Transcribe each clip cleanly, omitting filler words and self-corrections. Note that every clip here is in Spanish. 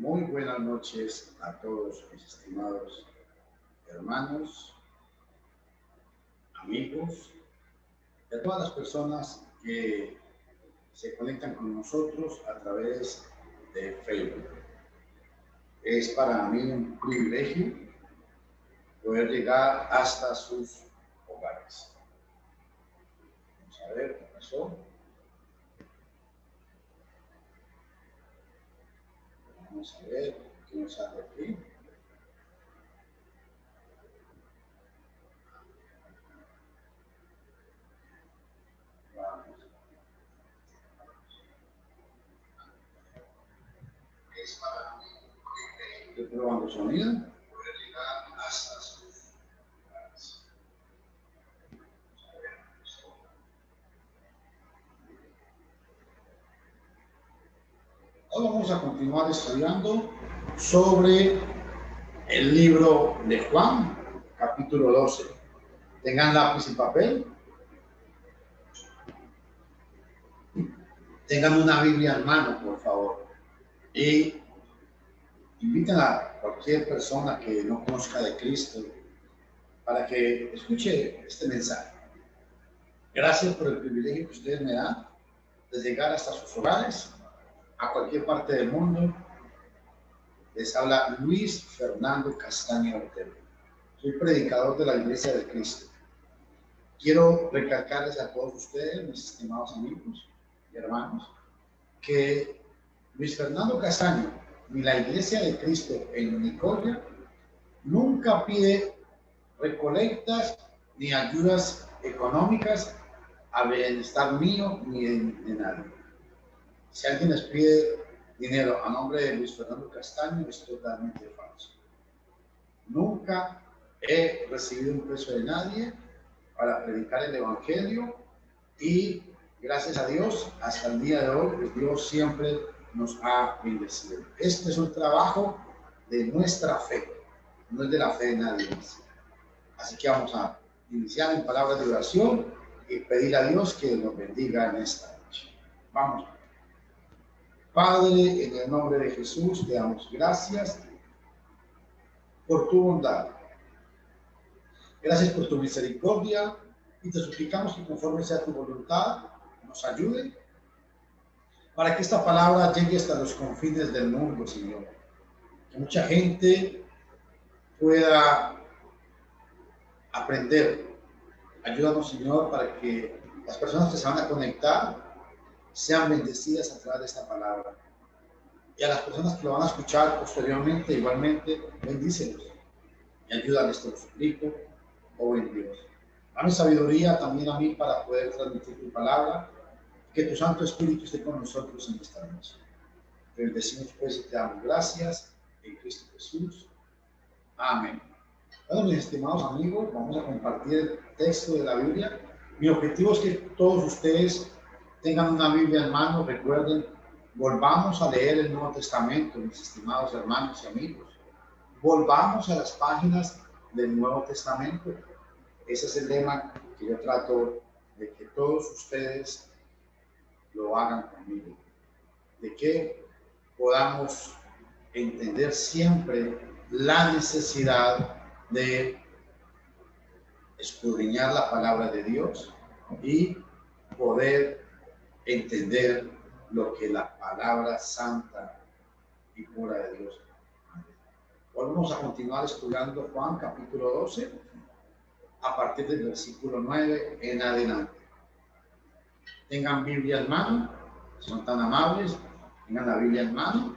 Muy buenas noches a todos mis estimados hermanos, amigos, y a todas las personas que se conectan con nosotros a través de Facebook. Es para mí un privilegio poder llegar hasta sus hogares. Vamos a ver qué pasó. Vamos a ver qué nos sale aquí. Vamos. Es para mí. Estoy probando sonido. Poder llegar hasta sus hogares. Hoy vamos a continuar estudiando sobre el libro de Juan, capítulo 12. Tengan lápiz y papel. Tengan una Biblia en mano, por favor. Y inviten a cualquier persona que no conozca de Cristo para que escuche este mensaje. Gracias por el privilegio que ustedes me dan de llegar hasta sus hogares, a cualquier parte del mundo. Les habla Luis Fernando Castaño Ortega. Soy predicador de la Iglesia de Cristo. Quiero recalcarles a todos ustedes, mis estimados amigos y hermanos, que Luis Fernando Castaño ni la Iglesia de Cristo en Nicoya nunca pide recolectas ni ayudas económicas a bienestar mío ni de nadie. Si alguien les pide dinero a nombre de Luis Fernando Castaño, es totalmente falso. Nunca he recibido un peso de nadie para predicar el Evangelio y gracias a Dios, hasta el día de hoy, pues Dios siempre nos ha bendecido. Este es un trabajo de nuestra fe, no es de la fe de nadie más. Así que vamos a iniciar en palabras de oración y pedir a Dios que nos bendiga en esta noche. Vamos. Padre, en el nombre de Jesús, te damos gracias por tu bondad. Gracias por tu misericordia y te suplicamos que conforme sea tu voluntad, nos ayude para que esta palabra llegue hasta los confines del mundo, Señor. Que mucha gente pueda aprender. Ayúdanos, Señor, para que las personas que se van a conectar sean bendecidas a través de esta palabra. Y a las personas que lo van a escuchar posteriormente, igualmente, bendícelos. Y ayúdales, te lo suplico, oh buen Dios. Dame sabiduría también a mí para poder transmitir tu palabra. Que tu Santo Espíritu esté con nosotros en esta noche. Te bendecimos pues y te damos gracias en Cristo Jesús. Amén. Bueno, mis estimados amigos, vamos a compartir el texto de la Biblia. Mi objetivo es que todos ustedes tengan una Biblia en mano. Recuerden, volvamos a leer el Nuevo Testamento, mis estimados hermanos y amigos. Volvamos a las páginas del Nuevo Testamento. Ese es el lema que yo trato de que todos ustedes lo hagan conmigo. De que podamos entender siempre la necesidad de escudriñar la palabra de Dios y poder entender lo que la palabra santa y pura de Dios. Vamos a continuar estudiando Juan capítulo 12 a partir del versículo 9 en adelante. Tengan Biblia en mano, son tan amables, tengan la Biblia en mano,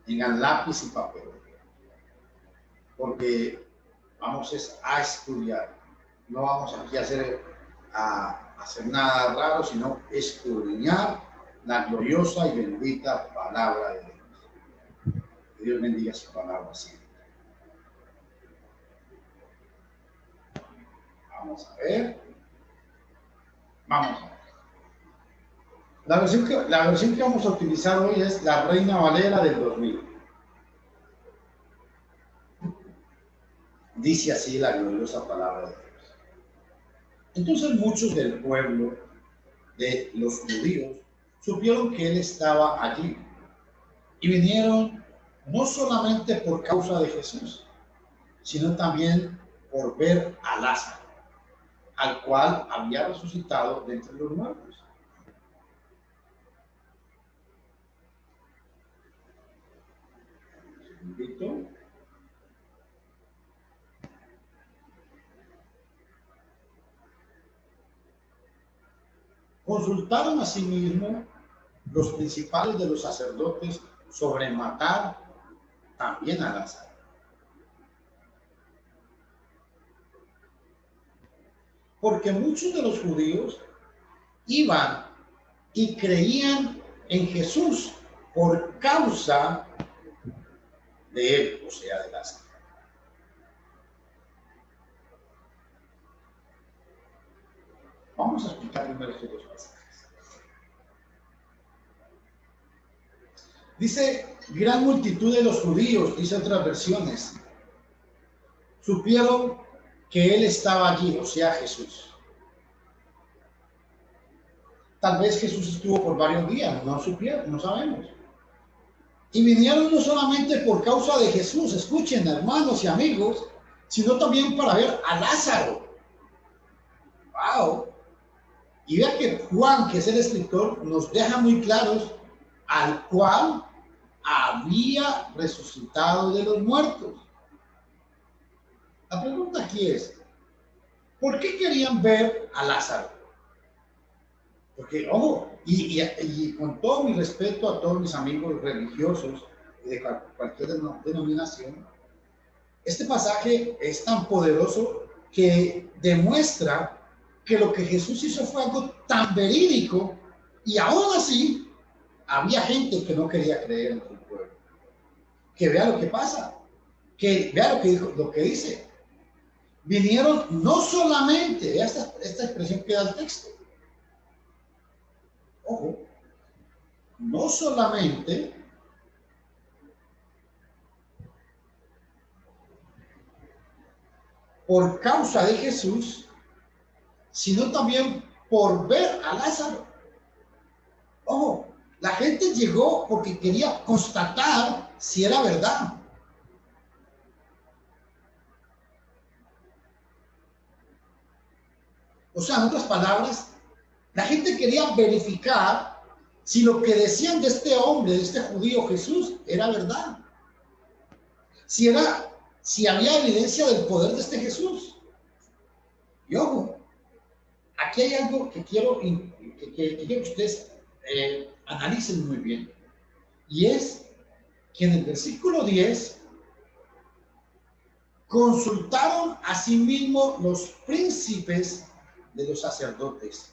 tengan lápiz y papel, porque vamos a estudiar, no vamos aquí a hacer nada raro, sino escudriñar la gloriosa y bendita palabra de Dios. Que Dios bendiga su palabra siempre. Vamos a ver. Vamos a ver. La versión que vamos a utilizar hoy es la Reina Valera del 2000. Dice así la gloriosa palabra de Dios. Entonces muchos del pueblo de los judíos supieron que él estaba allí Y vinieron no solamente por causa de Jesús, sino también por ver a Lázaro, al cual había resucitado de entre los muertos. Un segundito. Consultaron asimismo los principales de los sacerdotes sobre matar también a Lázaro. Porque muchos de los judíos iban y creían en Jesús por causa de él, o sea, de Lázaro. Vamos a explicar primero estos dos pasajes. Dice, gran multitud de los judíos, dice otras versiones, supieron que él estaba allí, o sea, Jesús. Tal vez Jesús estuvo por varios días, no supieron, no sabemos. Y vinieron no solamente por causa de Jesús, escuchen, hermanos y amigos, sino también para ver a Lázaro. ¡Wow! Y vea que Juan, que es el escritor, nos deja muy claros al cual había resucitado de los muertos. La pregunta aquí es, ¿por qué querían ver a Lázaro? Porque, ojo, y con todo mi respeto a todos mis amigos religiosos y de cualquier denominación, este pasaje es tan poderoso que demuestra que lo que Jesús hizo fue algo tan verídico y aún así había gente que no quería creer en su pueblo. Que vea lo que pasa, que vea lo que dice. Vinieron no solamente, esta expresión que da el texto, ojo, no solamente por causa de Jesús, sino también por ver a Lázaro. Ojo, la gente llegó porque quería constatar si era verdad. O sea, en otras palabras, la gente quería verificar si lo que decían de este hombre, de este judío Jesús, era verdad. Si había evidencia del poder de este Jesús. Y ojo, aquí hay algo que quiero que ustedes analicen muy bien. Y es que en el versículo 10 consultaron a sí mismos los príncipes de los sacerdotes.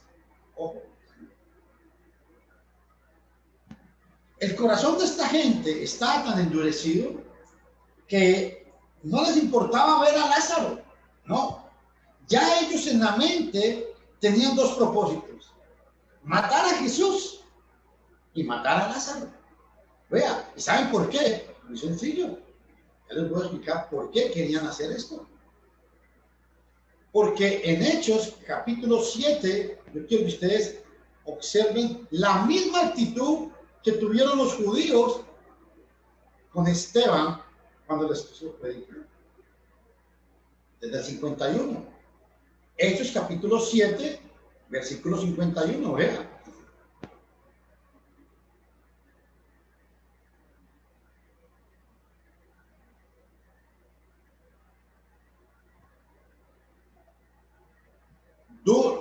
Ojo. El corazón de esta gente estaba tan endurecido que no les importaba ver a Lázaro. No. Ya ellos en la mente tenían dos propósitos: matar a Jesús y matar a Lázaro. Vea, ¿y saben por qué? Muy sencillo. Ya les voy a explicar por qué querían hacer esto. Porque en Hechos, capítulo 7, yo quiero que ustedes observen la misma actitud que tuvieron los judíos con Esteban cuando les puso predicar. Desde el 51. Hechos, capítulo 7, versículo 51, vea.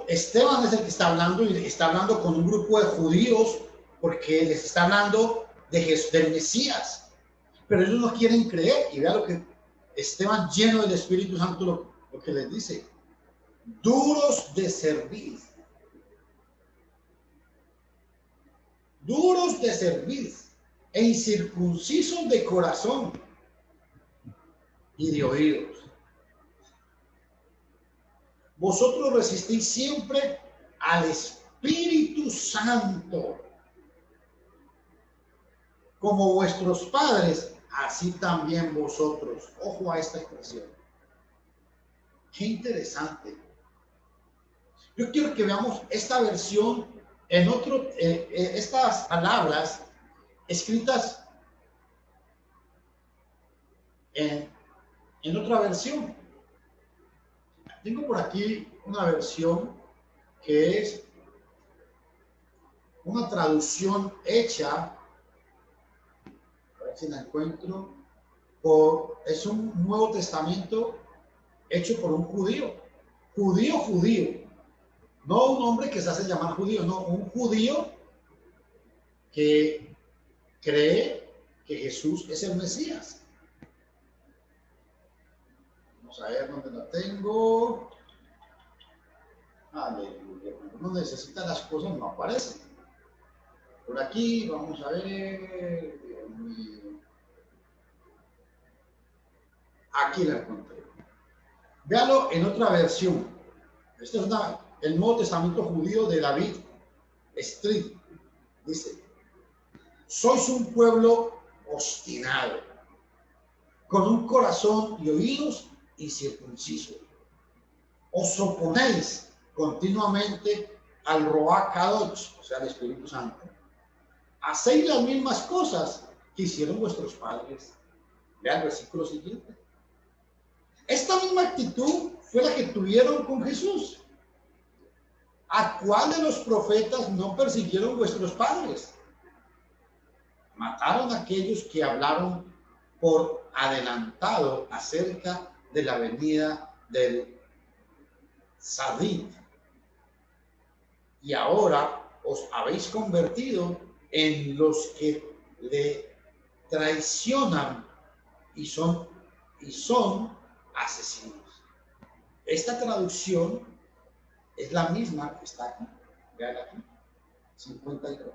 Esteban es el que está hablando y está hablando con un grupo de judíos porque les está hablando del Mesías, pero ellos no quieren creer. Y vea lo que Esteban, lleno del Espíritu Santo, lo que les dice: duros de cerviz, e incircuncisos de corazón y de oídos. Vosotros resistís siempre al Espíritu Santo, como vuestros padres, así también vosotros. Ojo a esta expresión. Qué interesante. Yo quiero que veamos esta versión en estas palabras escritas en, en otra versión. Tengo por aquí una versión que es una traducción hecha, a ver si la encuentro, es un Nuevo Testamento hecho por un judío, judío, no un hombre que se hace llamar judío, no, un judío que cree que Jesús es el Mesías. Vamos a ver dónde la tengo. Aleluya. Cuando uno necesita las cosas no aparecen. Por aquí, vamos a ver. Aquí la encontré. Véalo en otra versión. Este es el Nuevo Testamento judío de David Street. Dice: sois un pueblo obstinado, con un corazón y oídos incircuncisos. Os oponéis continuamente al Ruach Kadosh, o sea, al Espíritu Santo. Hacéis las mismas cosas que hicieron vuestros padres. Vean el versículo siguiente. Esta misma actitud fue la que tuvieron con Jesús. ¿A cuál de los profetas no persiguieron vuestros padres? Mataron a aquellos que hablaron por adelantado acerca de la venida del Sadid. Y ahora os habéis convertido en los que le traicionan y son asesinos. Esta traducción es la misma que está aquí. Vean aquí, 52.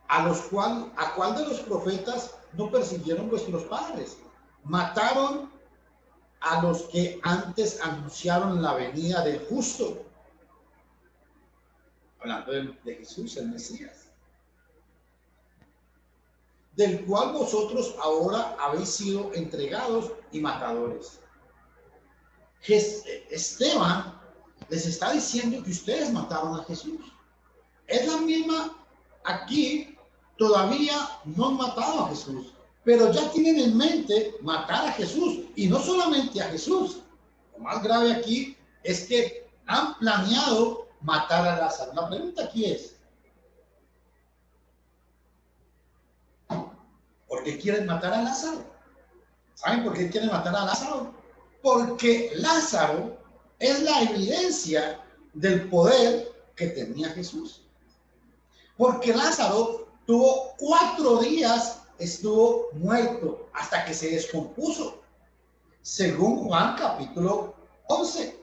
¿A cuál de los profetas no persiguieron vuestros padres? Mataron a los que antes anunciaron la venida del justo. Hablando de Jesús, el Mesías. Del cual vosotros ahora habéis sido entregados y matadores. Esteban les está diciendo que ustedes mataron a Jesús. Es la misma aquí. Todavía no han matado a Jesús, pero ya tienen en mente matar a Jesús, y no solamente a Jesús. Lo más grave aquí es que han planeado matar a Lázaro. La pregunta aquí es: ¿por qué quieren matar a Lázaro? ¿Saben por qué quieren matar a Lázaro? Porque Lázaro es la evidencia del poder que tenía Jesús. Porque Lázaro tuvo 4 días, estuvo muerto hasta que se descompuso, según Juan capítulo 11.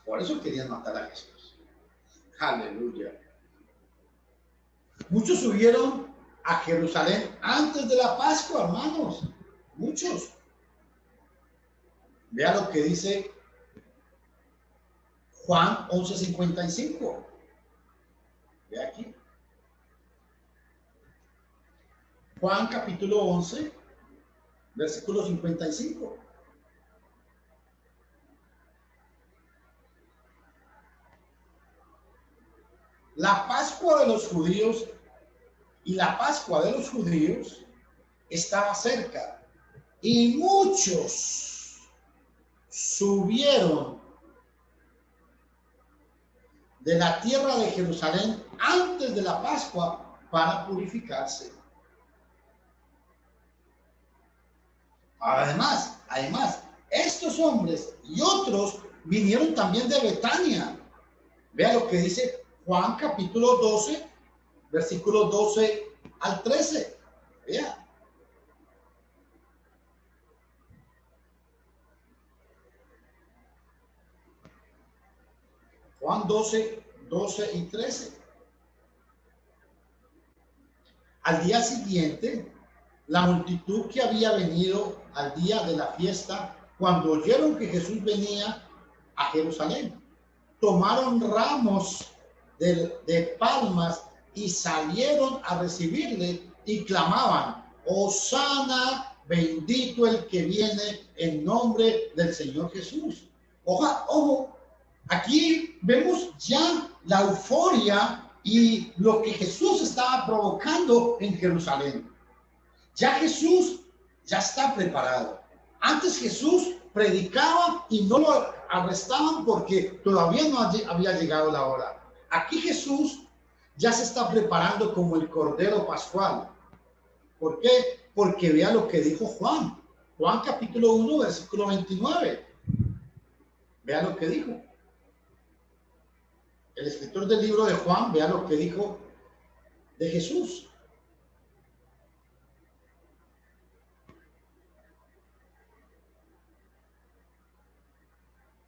Por eso querían matar a Jesús. Aleluya. Muchos subieron a Jerusalén antes de la Pascua, hermanos. Muchos. Vea lo que dice Juan 11:55. Ve aquí. Juan capítulo 11, versículo 55. La Pascua de los judíos y la Pascua de los judíos estaba cerca, y muchos subieron de la tierra de Jerusalén antes de la Pascua para purificarse. Además, estos hombres y otros vinieron también de Betania. Vea lo que dice Juan capítulo 12, versículos 12 al 13. Vea. Juan 12, 12 y 13. Al día siguiente, la multitud que había venido al día de la fiesta, cuando oyeron que Jesús venía a Jerusalén, tomaron ramos de palmas y salieron a recibirle y clamaban: Hosana, bendito el que viene en nombre del Señor Jesús. Ojo, aquí vemos ya la euforia y lo que Jesús estaba provocando en Jerusalén. Ya Jesús ya está preparado. Antes Jesús predicaba y no lo arrestaban porque todavía no había llegado la hora. Aquí Jesús ya se está preparando como el Cordero Pascual. ¿Por qué? Porque vea lo que dijo Juan. Juan capítulo 1, versículo 29. Vea lo que dijo. El escritor del libro de Juan, vea lo que dijo de Jesús.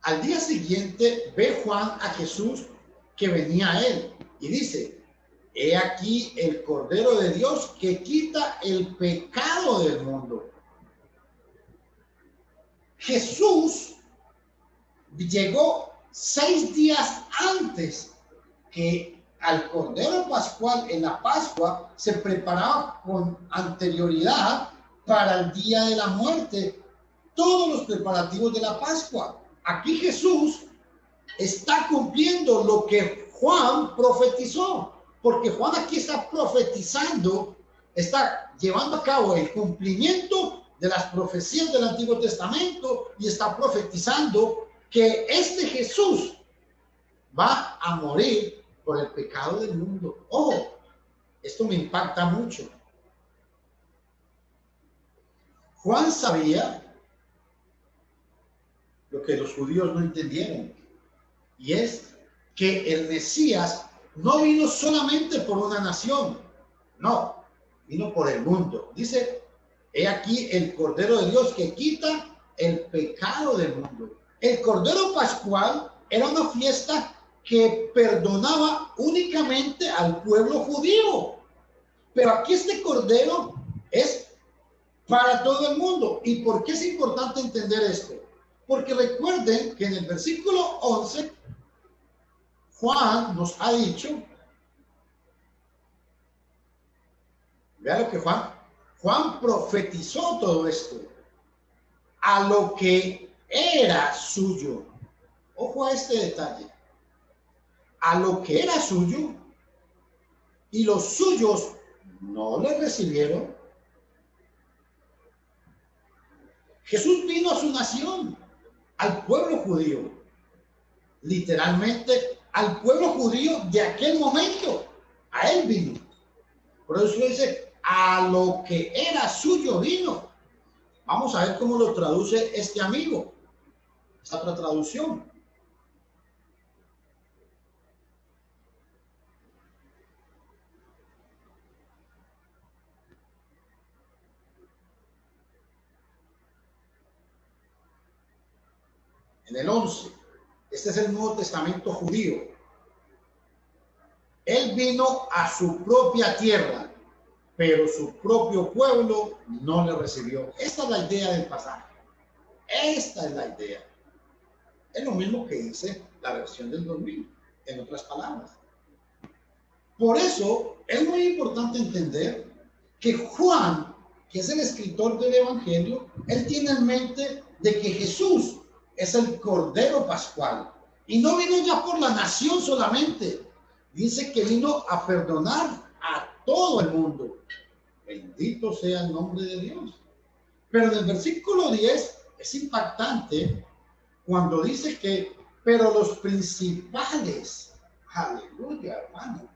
Al día siguiente ve Juan a Jesús que venía a él y dice: he aquí el Cordero de Dios que quita el pecado del mundo. Jesús llegó 6 días antes que al Cordero Pascual. En la Pascua se preparaba con anterioridad para el día de la muerte, todos los preparativos de la Pascua. Aquí Jesús está cumpliendo lo que Juan profetizó, porque Juan aquí está profetizando, está llevando a cabo el cumplimiento de las profecías del Antiguo Testamento y está profetizando que este Jesús va a morir por el pecado del mundo. Ojo, esto me impacta mucho. Juan sabía lo que los judíos no entendieron, y es que el Mesías no vino solamente por una nación, no, vino por el mundo. Dice: he aquí el Cordero de Dios que quita el pecado del mundo. El Cordero Pascual era una fiesta que perdonaba únicamente al pueblo judío, pero aquí este Cordero es para todo el mundo. ¿Y por qué es importante entender esto? Porque recuerden que en el versículo 11, Juan nos ha dicho, vea lo que Juan profetizó todo esto, a lo que era suyo. Ojo a este detalle. A lo que era suyo, y los suyos no le recibieron. Jesús vino a su nación, al pueblo judío, literalmente al pueblo judío de aquel momento. A él vino. Por eso dice: a lo que era suyo vino. Vamos a ver cómo lo traduce este amigo, esta otra traducción. En el 11, este es el Nuevo Testamento judío. Él vino a su propia tierra, pero su propio pueblo no le recibió. Esta es la idea del pasaje. Esta es la idea. Es lo mismo que dice la versión del 2000, en otras palabras. Por eso es muy importante entender que Juan, que es el escritor del Evangelio, él tiene en mente de que Jesús es el Cordero Pascual. Y no vino ya por la nación solamente. Dice que vino a perdonar a todo el mundo. Bendito sea el nombre de Dios. Pero en el versículo 10 es impactante cuando dice que, pero los principales, aleluya, hermano,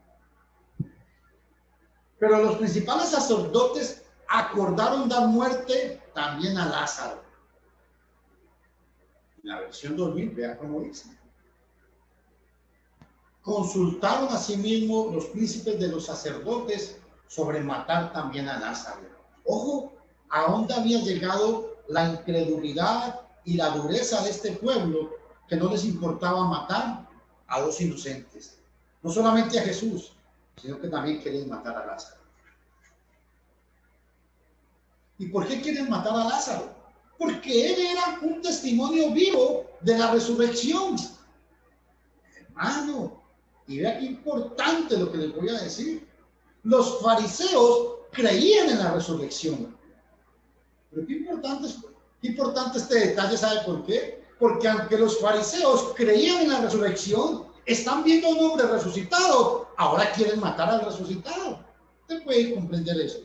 pero los principales sacerdotes acordaron dar muerte también a Lázaro. En la versión 2000, vea cómo dice. Consultaron asimismo los príncipes de los sacerdotes sobre matar también a Lázaro. Ojo, a dónde había llegado la incredulidad y la dureza de este pueblo, que no les importaba matar a dos inocentes. No solamente a Jesús, sino que también querían matar a Lázaro. ¿Y por qué quieren matar a Lázaro? Porque él era un testimonio vivo de la resurrección. Hermano, y vea qué importante lo que les voy a decir. Los fariseos creían en la resurrección. Pero qué importante este detalle, ¿sabe por qué? Porque aunque los fariseos creían en la resurrección, están viendo a un hombre resucitado, ahora quieren matar al resucitado. ¿Usted puede comprender eso?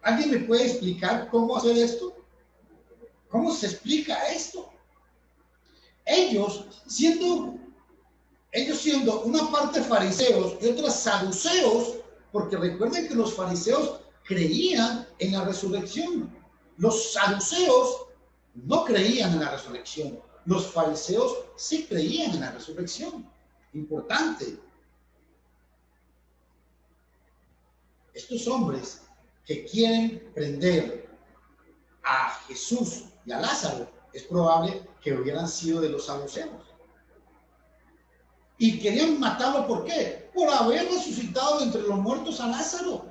¿Alguien me puede explicar cómo hacer esto? ¿Cómo se explica esto? Ellos siendo una parte fariseos y otras saduceos, porque recuerden que los fariseos creían en la resurrección. Los saduceos no creían en la resurrección. Los fariseos sí creían en la resurrección. Importante. Estos hombres que quieren prender a Jesús y a Lázaro, es probable que hubieran sido de los saduceos. Y querían matarlo, ¿por qué? Por haber resucitado entre los muertos a Lázaro.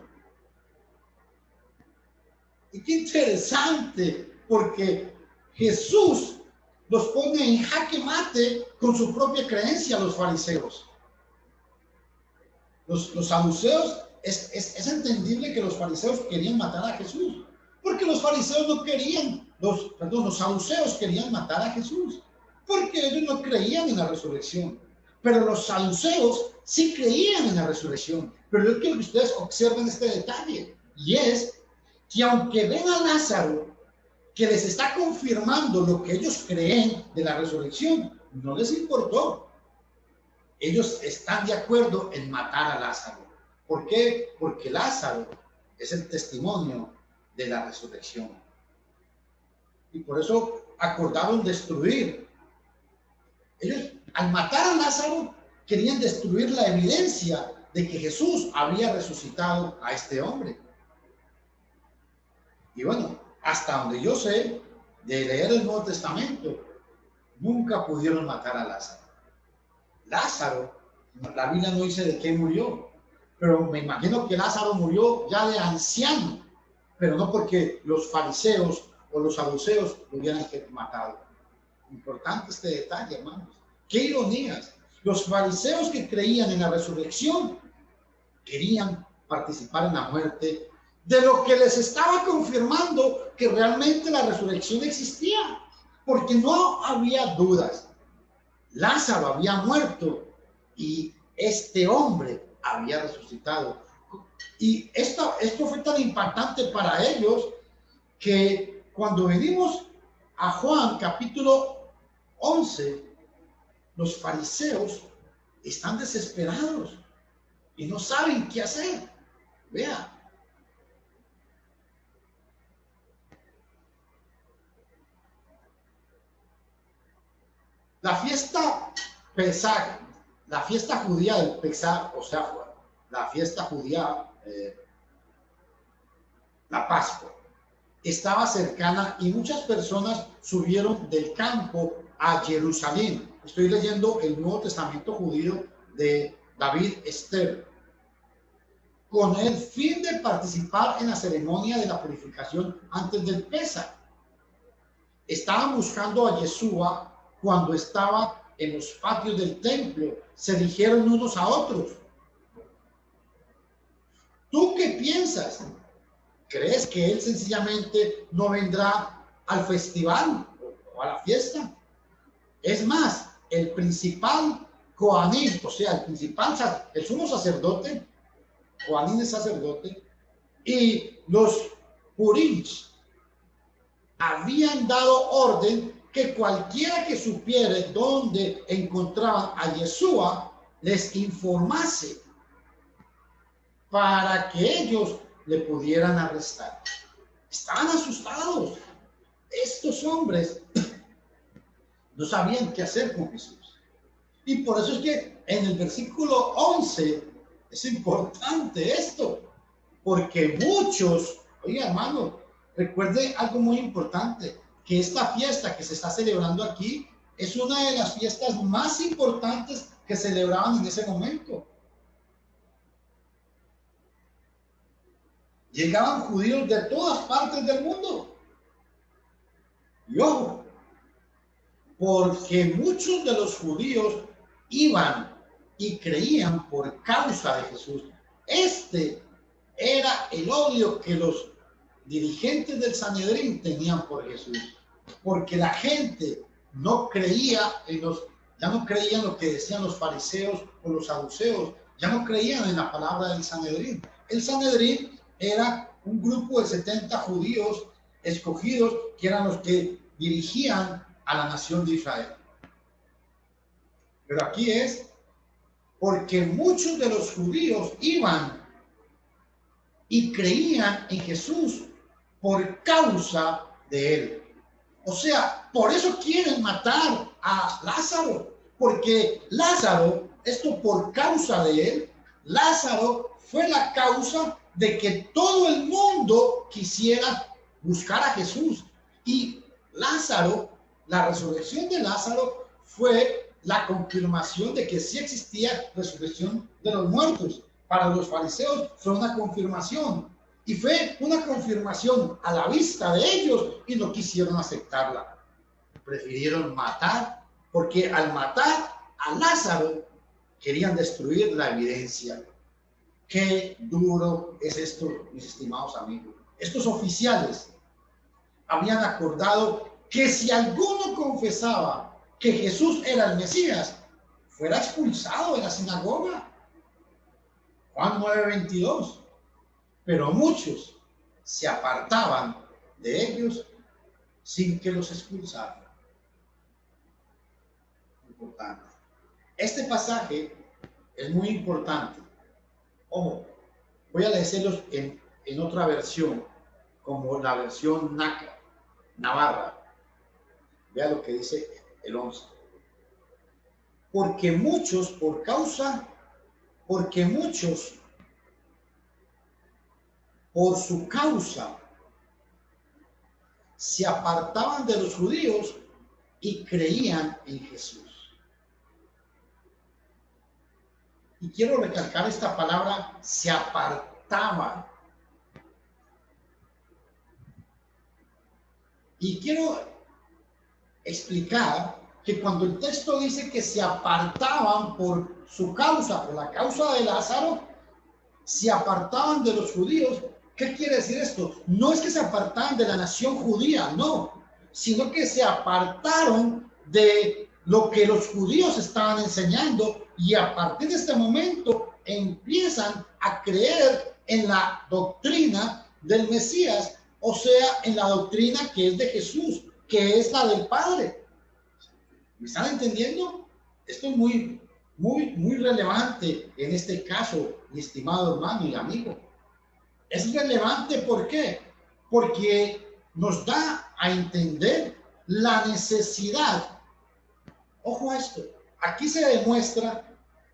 Y qué interesante, porque Jesús los pone en jaque mate con su propia creencia a los fariseos. Los saduceos, es entendible que los fariseos querían matar a Jesús, porque los fariseos no querían, los saduceos querían matar a Jesús, porque ellos no creían en la resurrección. Pero los saduceos sí creían en la resurrección. Pero yo quiero que ustedes observen este detalle, y es que aunque ven a Lázaro, que les está confirmando lo que ellos creen de la resurrección, no les importó. Ellos están de acuerdo en matar a Lázaro. ¿Por qué? Porque Lázaro es el testimonio de la resurrección. Y por eso acordaron destruir. Ellos, al matar a Lázaro, querían destruir la evidencia de que Jesús había resucitado a este hombre. Y bueno, hasta donde yo sé, de leer el Nuevo Testamento, nunca pudieron matar a Lázaro. Lázaro, la Biblia no dice de qué murió, pero me imagino que Lázaro murió ya de anciano, pero no porque los fariseos o los saduceos lo hubieran matado. Importante este detalle, hermanos. Qué ironías. Los fariseos que creían en la resurrección querían participar en la muerte de lo que les estaba confirmando que realmente la resurrección existía, porque no había dudas. Lázaro había muerto y este hombre había resucitado. Y esto fue tan impactante para ellos que cuando venimos a Juan capítulo 11, los fariseos están desesperados y no saben qué hacer. Vea. La fiesta Pesaj, la fiesta judía del Pesaj, o sea, la fiesta judía, la Pascua, estaba cercana y muchas personas subieron del campo a Jerusalén. Estoy leyendo el Nuevo Testamento judío de David Esther, con el fin de participar en la ceremonia de la purificación antes del Pesaj. Estaban buscando a Yeshua cuando estaba en los patios del templo. Se dijeron unos a otros: ¿tú qué piensas? ¿Crees que él sencillamente no vendrá al festival o a la fiesta? Es más, el principal Coanín, o sea, el sumo sacerdote, Coanín es sacerdote, y los Purins habían dado orden que cualquiera que supiere dónde encontraban a Yeshua les informase para que ellos le pudieran arrestar. Estaban asustados. Estos hombres no sabían qué hacer con Jesús. Y por eso es que en el versículo 11 es importante esto, porque muchos, oiga hermano, recuerde algo muy importante, que esta fiesta que se está celebrando aquí es una de las fiestas más importantes que celebraban en ese momento. Llegaban judíos de todas partes del mundo. Y ojo, porque muchos de los judíos iban y creían por causa de Jesús. Este era el odio que los dirigentes del Sanedrín tenían por Jesús, porque la gente no creía en los ya no creían lo que decían los fariseos o los saduceos, ya no creían en la palabra del Sanedrín. El Sanedrín era un grupo de 70 judíos escogidos que eran los que dirigían a la nación de Israel. Pero aquí es porque muchos de los judíos iban y creían en Jesús por causa de él. O sea, por eso quieren matar a Lázaro, porque Lázaro, esto por causa de él, Lázaro fue la causa de que todo el mundo quisiera buscar a Jesús. Y Lázaro, la resurrección de Lázaro fue la confirmación de que sí existía resurrección de los muertos. Para los fariseos fue una confirmación. Y fue una confirmación a la vista de ellos y no quisieron aceptarla. Prefirieron matar, porque al matar a Lázaro querían destruir la evidencia. Qué duro es esto, mis estimados amigos. Estos oficiales habían acordado que si alguno confesaba que Jesús era el Mesías, fuera expulsado de la sinagoga. Juan 9:22. Pero muchos se apartaban de ellos sin que los expulsaran. Importante. Este pasaje es muy importante. Ojo, voy a leerlos en otra versión, como la versión Navarra. Vea lo que dice el 11. Porque muchos por su causa se apartaban de los judíos y creían en Jesús. Y quiero recalcar esta palabra, se apartaban. Y quiero explicar que cuando el texto dice que se apartaban por su causa, por la causa de Lázaro, se apartaban de los judíos. ¿Qué quiere decir esto? No es que se apartaban de la nación judía, no, sino que se apartaron de lo que los judíos estaban enseñando y a partir de este momento empiezan a creer en la doctrina del Mesías, o sea, en la doctrina que es de Jesús, que es la del Padre. ¿Me están entendiendo? Esto es muy relevante en este caso, mi estimado hermano y amigo. Es relevante, ¿por qué? Porque nos da a entender la necesidad. Ojo a esto. Aquí se demuestra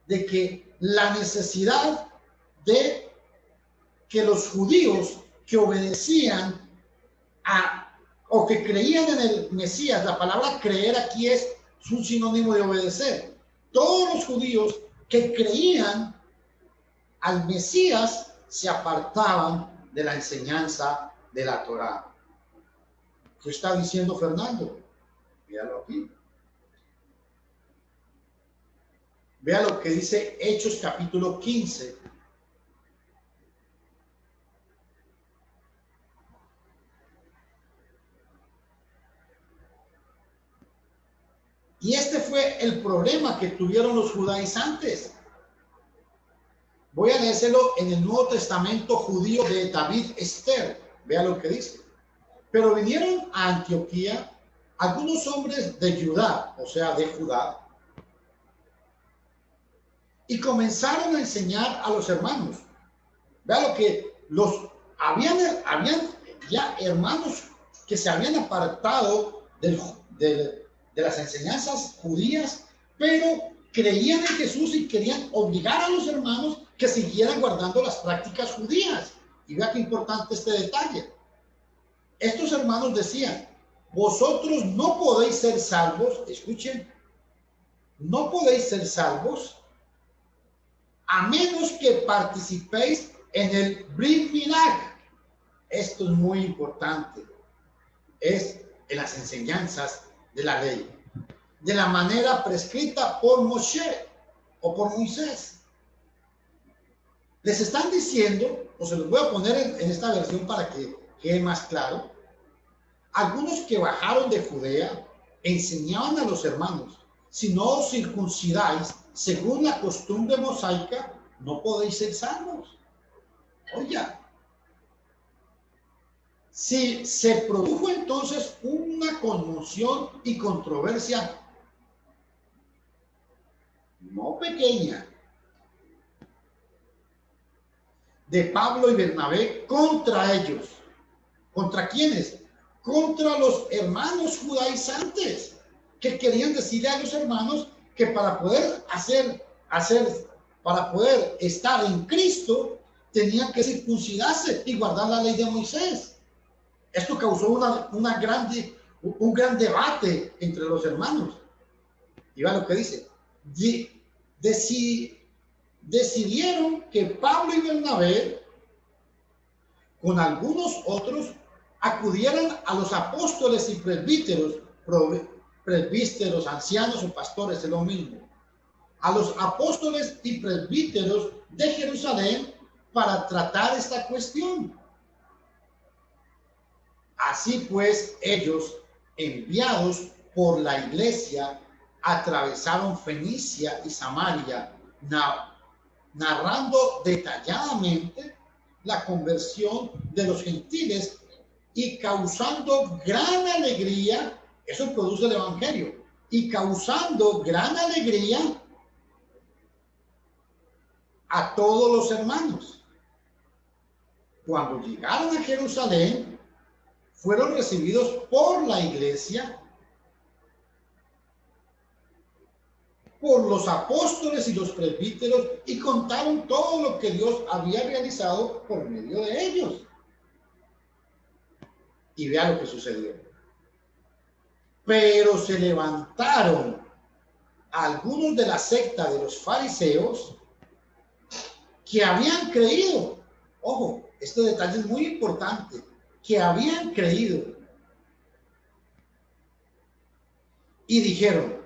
de que la necesidad de que los judíos que obedecían o que creían en el Mesías, la palabra creer aquí es un sinónimo de obedecer. Todos los judíos que creían al Mesías se apartaban de la enseñanza de la Torá. ¿Qué está diciendo Fernando? Véalo aquí. Vea lo que dice Hechos capítulo 15. Y este fue el problema que tuvieron los judaizantes. Voy a leérselo en el Nuevo Testamento judío de David Esther. Vea lo que dice. Pero vinieron a Antioquía algunos hombres de Judá, o sea, de Judá, y comenzaron a enseñar a los hermanos. Vea lo que habían ya hermanos que se habían apartado de las enseñanzas judías, pero creían en Jesús y querían obligar a los hermanos que siguieran guardando las prácticas judías. Y vea qué importante este detalle. Estos hermanos decían, vosotros no podéis ser salvos, escuchen, no podéis ser salvos a menos que participéis en el Brit Milá. Esto es muy importante. Es en las enseñanzas de la ley, de la manera prescrita por Moshe o por Moisés. Les están diciendo, o se los voy a poner en esta versión para que quede más claro. Algunos que bajaron de Judea enseñaban a los hermanos si no os circuncidáis según la costumbre mosaica, no podéis ser salvos. Oiga, si se produjo entonces una conmoción y controversia no pequeña de Pablo y Bernabé contra ellos. ¿Contra quiénes? Contra los hermanos judaizantes, que querían decirle a los hermanos que para poder para poder estar en Cristo, tenían que circuncidarse y guardar la ley de Moisés. Esto causó un gran debate entre los hermanos. Y va lo que dice. Decidieron que Pablo y Bernabé, con algunos otros, acudieran a los apóstoles y presbíteros, ancianos o pastores, es lo mismo, a los apóstoles y presbíteros de Jerusalén para tratar esta cuestión. Así pues, ellos, enviados por la iglesia, atravesaron Fenicia y Samaria, narrando detalladamente la conversión de los gentiles y causando gran alegría. Eso produce el evangelio, y causando gran alegría a todos los hermanos. Cuando llegaron a Jerusalén, fueron recibidos por la iglesia, por los apóstoles y los presbíteros, y contaron todo lo que Dios había realizado por medio de ellos. Y vea lo que sucedió. Pero se levantaron algunos de la secta de los fariseos que habían creído. Ojo, este detalle es muy importante. Que habían creído. Y dijeron: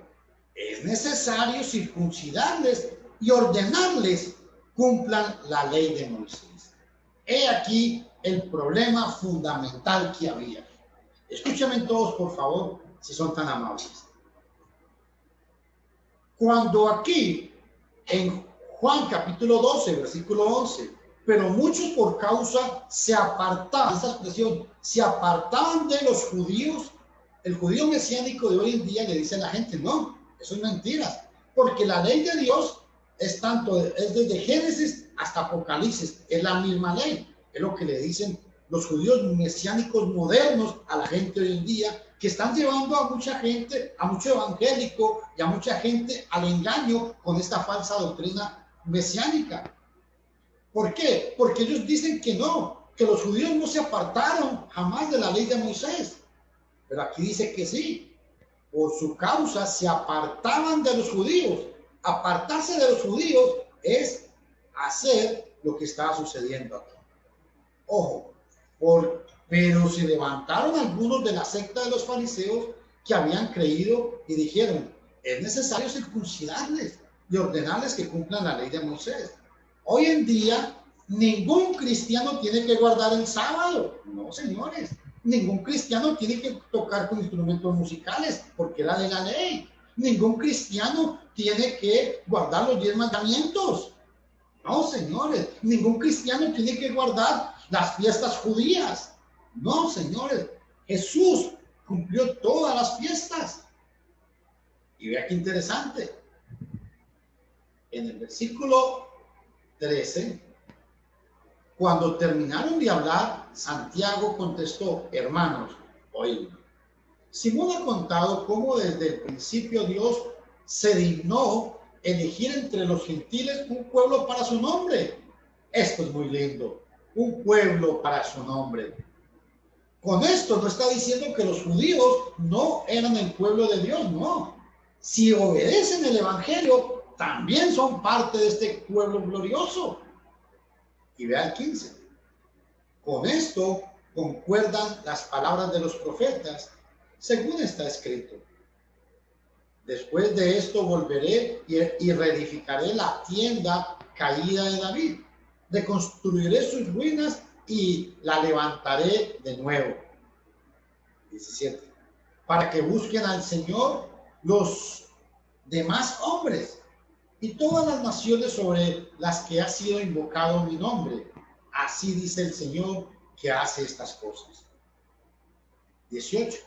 es necesario circuncidarles y ordenarles cumplan la ley de Moisés. He aquí el problema fundamental que había. Escúchame todos, por favor, si son tan amables. Cuando aquí, en Juan capítulo 12, versículo 11, pero muchos por causa se apartaban, esa expresión, se apartaban de los judíos. El judío mesiánico de hoy en día le dice a la gente: no, eso es mentira, porque la ley de Dios es desde Génesis hasta Apocalipsis, es la misma ley. Es lo que le dicen los judíos mesiánicos modernos a la gente hoy en día, que están llevando a mucha gente, a mucho evangélico y a mucha gente al engaño con esta falsa doctrina mesiánica. ¿Por qué? Porque ellos dicen que no, que los judíos no se apartaron jamás de la ley de Moisés. Pero aquí dice que sí. Por su causa se apartaban de los judíos. Apartarse de los judíos es hacer lo que estaba sucediendo aquí. Ojo, pero se levantaron algunos de la secta de los fariseos que habían creído y dijeron: es necesario circuncidarles y ordenarles que cumplan la ley de Moisés. Hoy en día, ningún cristiano tiene que guardar el sábado. No, señores. Ningún cristiano tiene que tocar con instrumentos musicales, porque era de la ley. Ningún cristiano tiene que guardar los 10 mandamientos. No, señores. Ningún cristiano tiene que guardar las fiestas judías. No, señores. Jesús cumplió todas las fiestas. Y vea qué interesante. En el versículo 13, cuando terminaron de hablar, Santiago contestó: hermanos, oídme. Simón ha contado cómo desde el principio Dios se dignó elegir entre los gentiles un pueblo para su nombre. Esto es muy lindo, un pueblo para su nombre. Con esto no está diciendo que los judíos no eran el pueblo de Dios, no. Si obedecen el evangelio, también son parte de este pueblo glorioso. Y vea el 15. Con esto concuerdan las palabras de los profetas, según está escrito: después de esto volveré y reedificaré la tienda caída de David, reconstruiré sus ruinas y la levantaré de nuevo. 17. Para que busquen al Señor los demás hombres y todas las naciones sobre las que ha sido invocado mi nombre. Así dice el Señor que hace estas cosas. 18.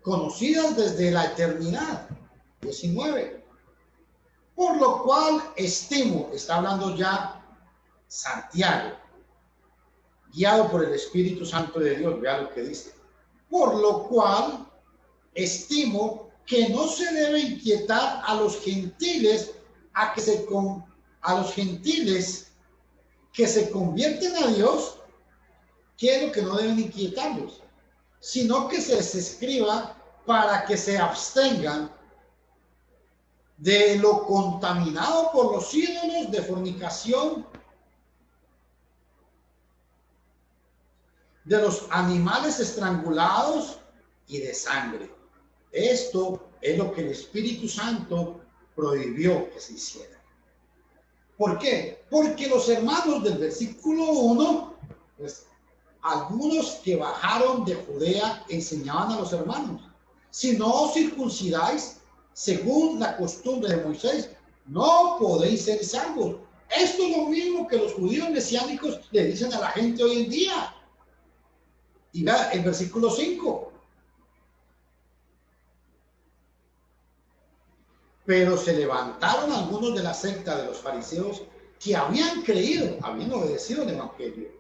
Conocidas desde la eternidad. 19. Por lo cual estimo, está hablando ya Santiago, guiado por el Espíritu Santo de Dios, vea lo que dice. Por lo cual estimo que no se debe inquietar a los gentiles a los gentiles que se convierten a Dios, ¿qué es lo que no deben inquietarlos? Sino que se les escriba para que se abstengan de lo contaminado por los ídolos, de fornicación, de los animales estrangulados y de sangre. Esto es lo que el Espíritu Santo prohibió que se hiciera. ¿Por qué? Porque los hermanos del versículo 1, pues, algunos que bajaron de Judea enseñaban a los hermanos: si no os circuncidáis según la costumbre de Moisés, no podéis ser salvos. Esto es lo mismo que los judíos mesiánicos le dicen a la gente hoy en día. Y vea el versículo 5. Pero se levantaron algunos de la secta de los fariseos que habían creído, habían obedecido el evangelio,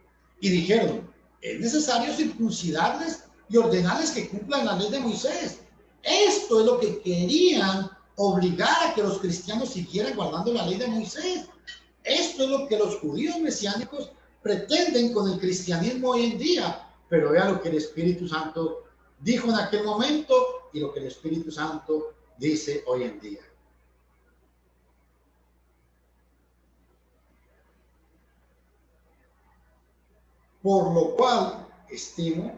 y dijeron: es necesario circuncidarles y ordenarles que cumplan la ley de Moisés. Esto es lo que querían obligar a que los cristianos siguieran guardando la ley de Moisés. Esto es lo que los judíos mesiánicos pretenden con el cristianismo hoy en día. Pero vea lo que el Espíritu Santo dijo en aquel momento y lo que el Espíritu Santo dice hoy en día. Por lo cual estimo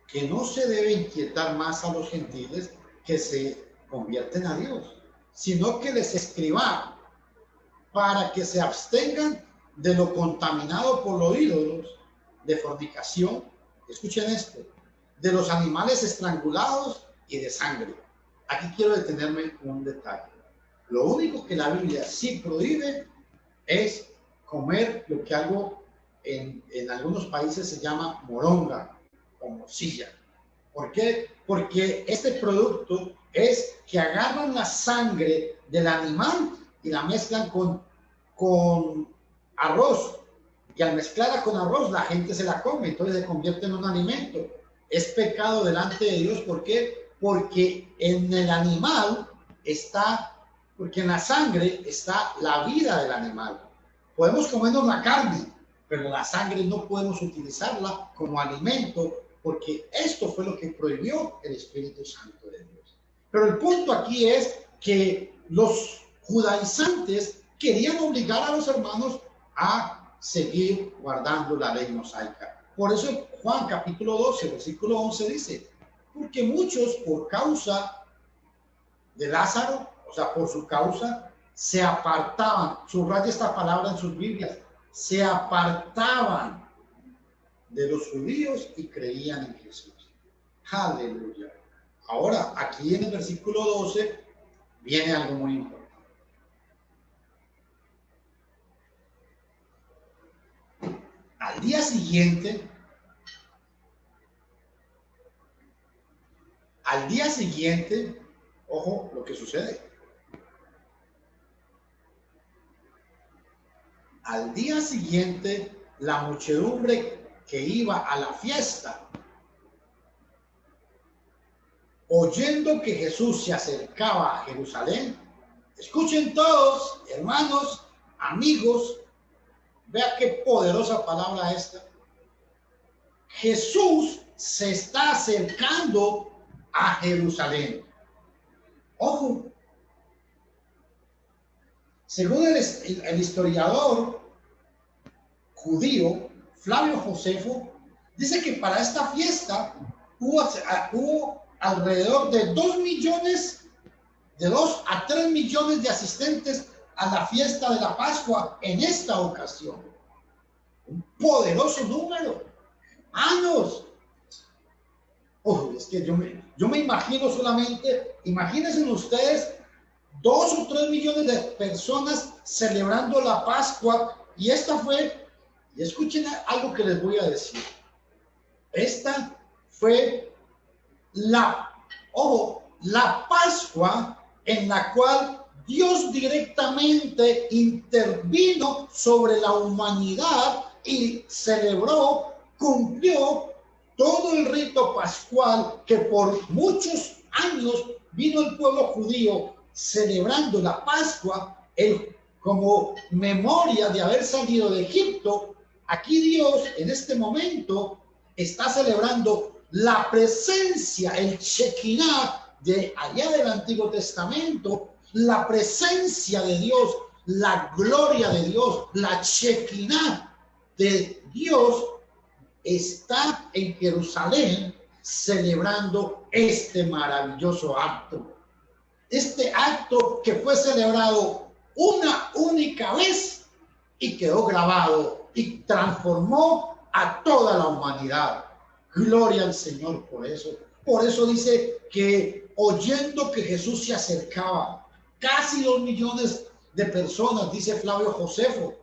que no se debe inquietar más a los gentiles que se convierten a Dios, sino que les escriba para que se abstengan de lo contaminado por los ídolos, de fornicación, escuchen esto, de los animales estrangulados y de sangre. Aquí quiero detenerme un detalle. Lo único que la Biblia sí prohíbe es comer lo que en algunos países se llama moronga o morcilla. ¿Por qué? Porque este producto es que agarran la sangre del animal y la mezclan con arroz. Y al mezclarla con arroz, la gente se la come, entonces se convierte en un alimento. Es pecado delante de Dios. ¿Por qué? Porque en el animal porque en la sangre está la vida del animal. Podemos comernos la carne, pero la sangre no podemos utilizarla como alimento, porque esto fue lo que prohibió el Espíritu Santo de Dios. Pero el punto aquí es que los judaizantes querían obligar a los hermanos a seguir guardando la ley mosaica. Por eso Juan capítulo 12, versículo 11 dice: porque muchos por causa de Lázaro, o sea, por su causa, se apartaban. Subraya esta palabra en sus Biblias: se apartaban de los judíos y creían en Jesús. Aleluya. Ahora, aquí en el versículo 12 viene algo muy importante. Al día siguiente, ojo lo que sucede. Al día siguiente, la muchedumbre que iba a la fiesta, oyendo que Jesús se acercaba a Jerusalén, escuchen todos, hermanos, amigos, vea qué poderosa palabra esta. Jesús se está acercando a Jerusalén. Ojo. Según el historiador judío Flavio Josefo, dice que para esta fiesta hubo alrededor de 2 a 3 millones de asistentes a la fiesta de la Pascua en esta ocasión. Un poderoso número. Hermanos, es que yo me imagino solamente, imagínense ustedes 2 o 3 millones de personas celebrando la Pascua. Y esta fue, y escuchen algo que les voy a decir. Esta fue la Pascua en la cual Dios directamente intervino sobre la humanidad y celebró, cumplió todo el rito pascual que por muchos años vino el pueblo judío celebrando la Pascua como memoria de haber salido de Egipto. Aquí Dios en este momento está celebrando la presencia, el Shekinah de allá del Antiguo Testamento, la presencia de Dios, la gloria de Dios, la Shekinah de Dios está en Jerusalén celebrando este maravilloso acto. Este acto que fue celebrado una única vez y quedó grabado y transformó a toda la humanidad. Gloria al Señor por eso. Por eso dice que oyendo que Jesús se acercaba, casi 2 millones de personas, dice Flavio Josefo,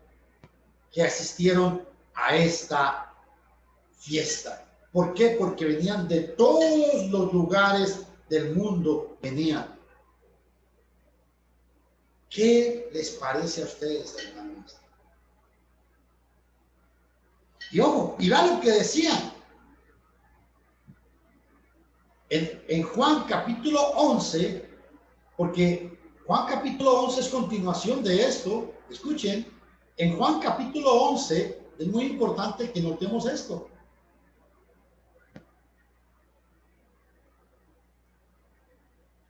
que asistieron a esta fiesta. ¿Por qué? Porque venían de todos los lugares del mundo, venían. ¿Qué les parece a ustedes, hermanos? Y ojo, y vean lo que decían. En Juan capítulo 11, porque Juan capítulo 11 es continuación de esto. Escuchen, en Juan capítulo 11 es muy importante que notemos esto.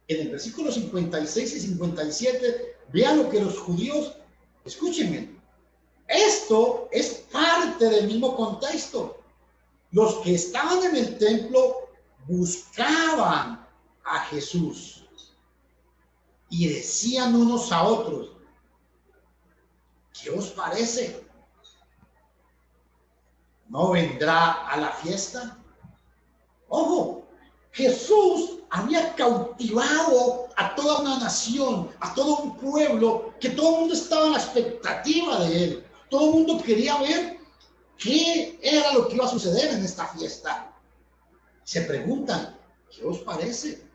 En el versículo 56 y 57, vean lo que los judíos, escúchenme, esto es parte del mismo contexto. Los que estaban en el templo buscaban a Jesús y decían unos a otros, ¿qué os parece? ¿No vendrá a la fiesta? Ojo, Jesús había cautivado a toda una nación, a todo un pueblo, que todo el mundo estaba en la expectativa de él. Todo el mundo quería ver qué era lo que iba a suceder en esta fiesta. Se preguntan, ¿qué os parece?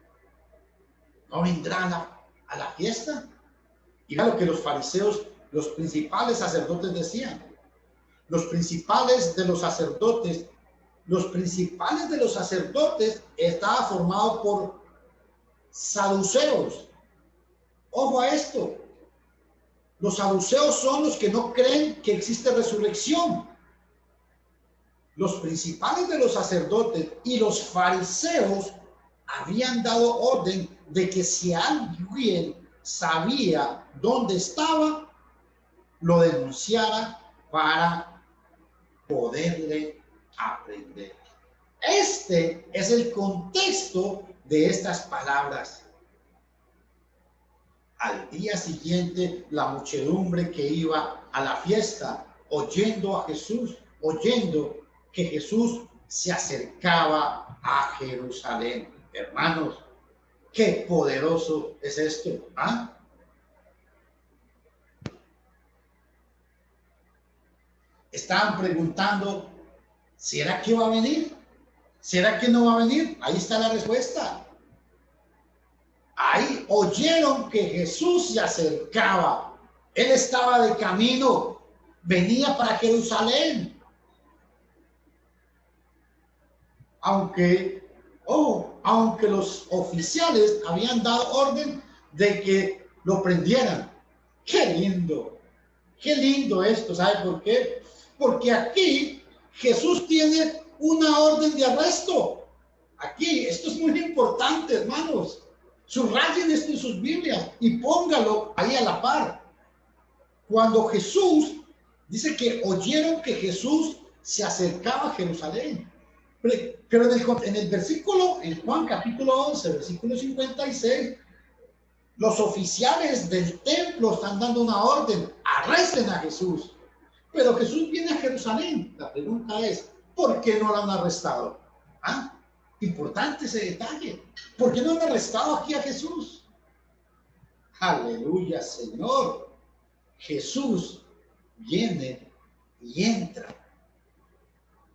¿No vendrá a la fiesta? Y vean lo que los fariseos, los principales sacerdotes decían. Los principales de los sacerdotes estaba formado por saduceos. Ojo a esto. Los saduceos son los que no creen que existe resurrección. Los principales de los sacerdotes y los fariseos habían dado orden de que si alguien sabía dónde estaba, lo denunciara para poderle aprender. Este es el contexto de estas palabras. Al día siguiente, la muchedumbre que iba a la fiesta, oyendo a Jesús, oyendo que Jesús se acercaba a Jerusalén. Hermanos, qué poderoso es esto, ¿ah? Estaban preguntando, ¿será que va a venir? ¿Será que no va a venir? Ahí está la respuesta. Ahí oyeron que Jesús se acercaba. Él estaba de camino, venía para Jerusalén. Aunque los oficiales habían dado orden de que lo prendieran. ¡Qué lindo! ¡Qué lindo esto! ¿Sabe por qué? Porque aquí Jesús tiene una orden de arresto. Aquí, esto es muy importante, hermanos. Subrayen esto en sus Biblias y póngalo ahí a la par. Cuando Jesús, dice que oyeron que Jesús se acercaba a Jerusalén. Pero en el versículo, en Juan capítulo 11, versículo 56, los oficiales del templo están dando una orden, arresten a Jesús. Pero Jesús viene a Jerusalén. La pregunta es, ¿por qué no lo han arrestado? ¿Ah? Importante ese detalle. ¿Por qué no han arrestado aquí a Jesús? Aleluya, Señor. Jesús viene y entra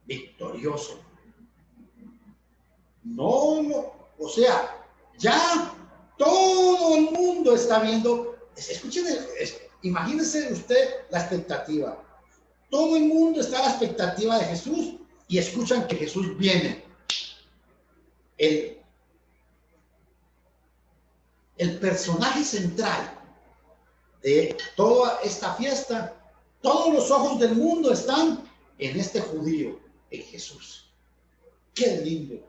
victorioso. No, no, o sea, ya todo el mundo está viendo. Escuchen, imagínense usted la expectativa. Todo el mundo está a la expectativa de Jesús y escuchan que Jesús viene. El personaje central de toda esta fiesta, todos los ojos del mundo están en este judío, en Jesús. ¡Qué lindo!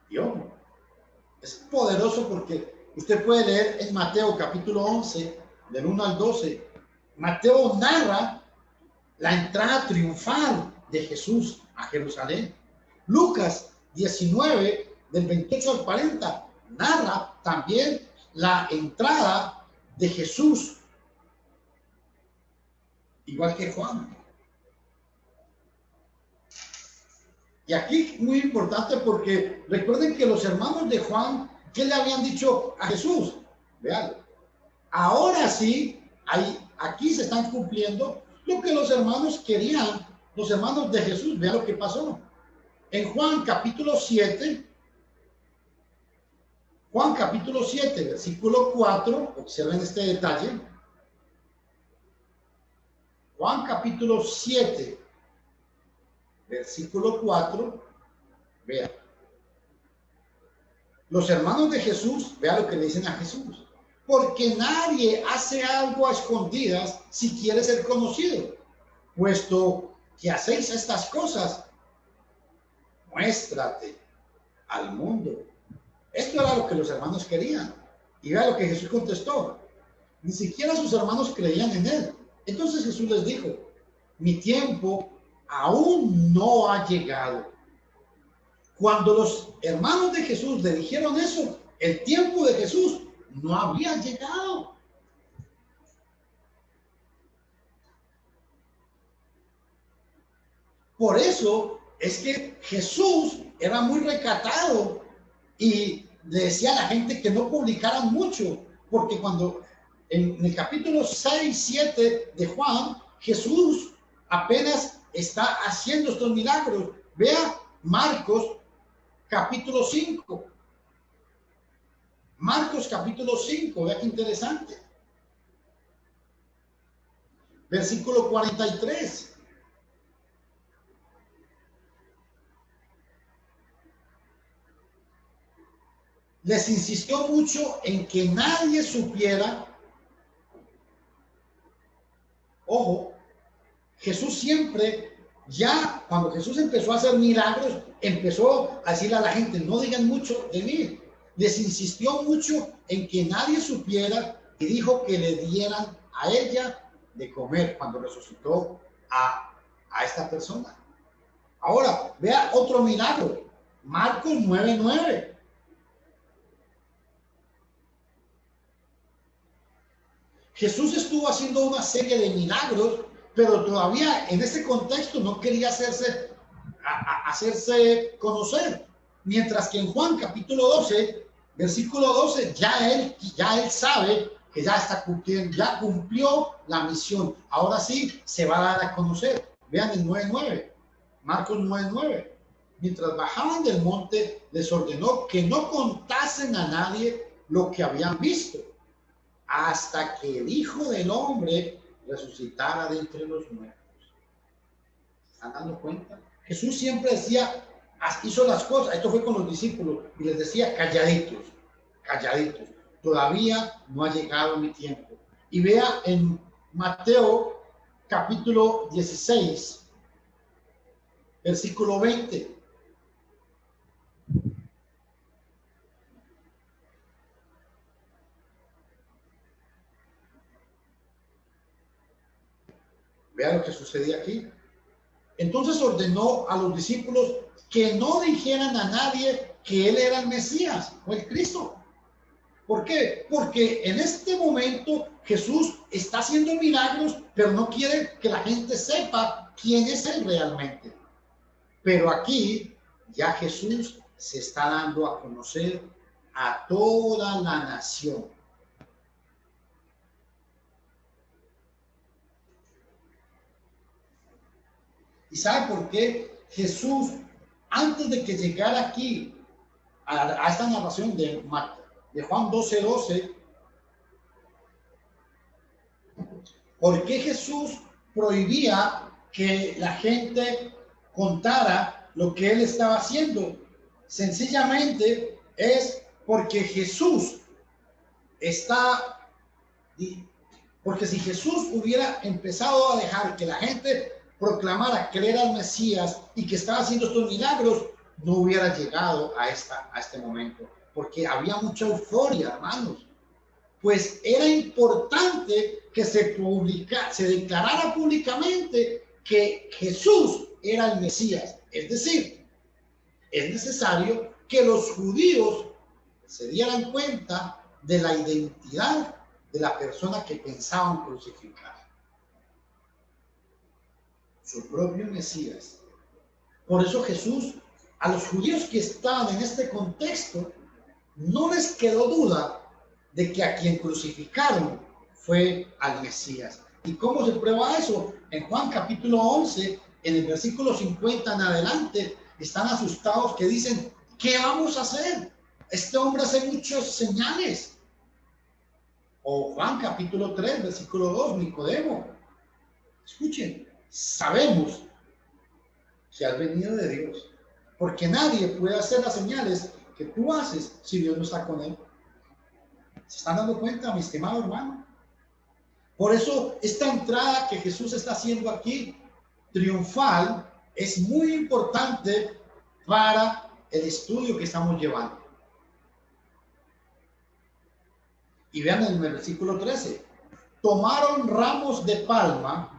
Dios, es poderoso porque usted puede leer en Mateo capítulo 11, del 1 al 12. Mateo narra la entrada triunfal de Jesús a Jerusalén. Lucas 19, del 28 al 40, narra también la entrada de Jesús, igual que Juan. Y aquí muy importante porque recuerden que los hermanos de Juan, ¿qué le habían dicho a Jesús? Vean, ahora sí, aquí se están cumpliendo lo que los hermanos querían, los hermanos de Jesús. Vean lo que pasó. En Juan capítulo 7, versículo 4, observen este detalle. Juan capítulo 7, versículo 4, vean. Los hermanos de Jesús, vean lo que le dicen a Jesús. Porque nadie hace algo a escondidas si quiere ser conocido. Puesto que hacéis estas cosas, muéstrate al mundo. Esto era lo que los hermanos querían. Y vea lo que Jesús contestó. Ni siquiera sus hermanos creían en él. Entonces Jesús les dijo, mi tiempo aún no ha llegado. Cuando los hermanos de Jesús le dijeron eso, el tiempo de Jesús no había llegado. Por eso es que Jesús era muy recatado y le decía a la gente que no publicaran mucho, porque cuando en el capítulo 6, 7 de Juan, Jesús apenas está haciendo estos milagros. Vea Marcos capítulo 5. Marcos capítulo 5, vea qué interesante. Versículo 43. Les insistió mucho en que nadie supiera. Ojo, Jesús siempre, ya cuando Jesús empezó a hacer milagros, empezó a decirle a la gente, no digan mucho de mí. Les insistió mucho en que nadie supiera y dijo que le dieran a ella de comer cuando resucitó a esta persona. Ahora, vea otro milagro. Marcos 9:9. Jesús estuvo haciendo una serie de milagros, pero todavía en ese contexto no quería hacerse conocer. Mientras que en Juan capítulo 12, versículo 12, ya él sabe que ya está cumpliendo, ya cumplió la misión. Ahora sí se va a dar a conocer. Vean el 9:9, Marcos 9:9. Mientras bajaban del monte, les ordenó que no contasen a nadie lo que habían visto, hasta que el Hijo del Hombre resucitara de entre los muertos. ¿Se están dando cuenta? Jesús siempre decía, hizo las cosas, esto fue con los discípulos, y les decía, calladitos, calladitos, todavía no ha llegado mi tiempo. Y vea en Mateo capítulo 16, versículo 20. Vea lo que sucedía aquí. Entonces ordenó a los discípulos que no dijeran a nadie que él era el Mesías o el Cristo. ¿Por qué? Porque en este momento Jesús está haciendo milagros, pero no quiere que la gente sepa quién es él realmente. Pero aquí ya Jesús se está dando a conocer a toda la nación. ¿Y sabe por qué Jesús, antes de que llegara aquí, a esta narración de Juan 12:12, por qué Jesús prohibía que la gente contara lo que él estaba haciendo? Sencillamente es porque porque si Jesús hubiera empezado a dejar que la gente proclamara que él era el Mesías y que estaba haciendo estos milagros, no hubiera llegado a este momento, porque había mucha euforia, hermanos. Pues era importante que se declarara públicamente que Jesús era el Mesías. Es decir, es necesario que los judíos se dieran cuenta de la identidad de la persona que pensaban crucificar. Su propio Mesías. Por eso Jesús, a los judíos que estaban en este contexto, no les quedó duda de que a quien crucificaron fue al Mesías. ¿Y cómo se prueba eso? En Juan capítulo 11, en el versículo 50 en adelante, están asustados que dicen, ¿qué vamos a hacer? Este hombre hace muchas señales. O Juan capítulo 3, versículo 2, Nicodemo. Escuchen, sabemos que has venido de Dios, porque nadie puede hacer las señales que tú haces si Dios no está con él. ¿Se están dando cuenta, mi estimado hermano? Por eso esta entrada que Jesús está haciendo aquí, triunfal, es muy importante para el estudio que estamos llevando. Y vean en el versículo 13, tomaron ramos de palmas,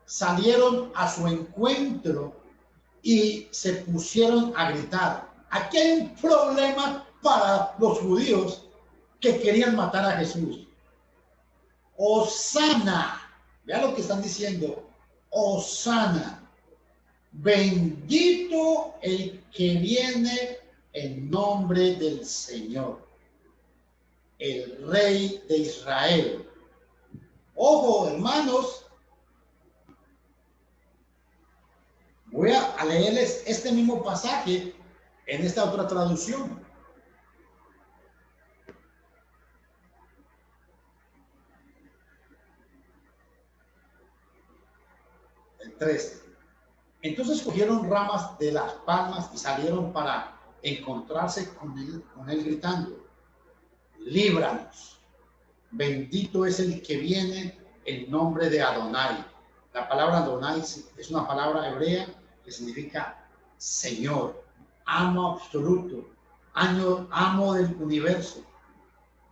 salieron a su encuentro y se pusieron a gritar. Aquí hay un problema para los judíos que querían matar a Jesús. Hosana, vean lo que están diciendo, Hosana, bendito el que viene en nombre del Señor, el Rey de Israel. Ojo, hermanos, voy a leerles este mismo pasaje en esta otra traducción. El 13. Entonces cogieron ramas de las palmas y salieron para encontrarse con él gritando, líbranos, bendito es el que viene en nombre de Adonai. La palabra Adonai es una palabra hebrea que significa Señor, amo absoluto, amo del universo,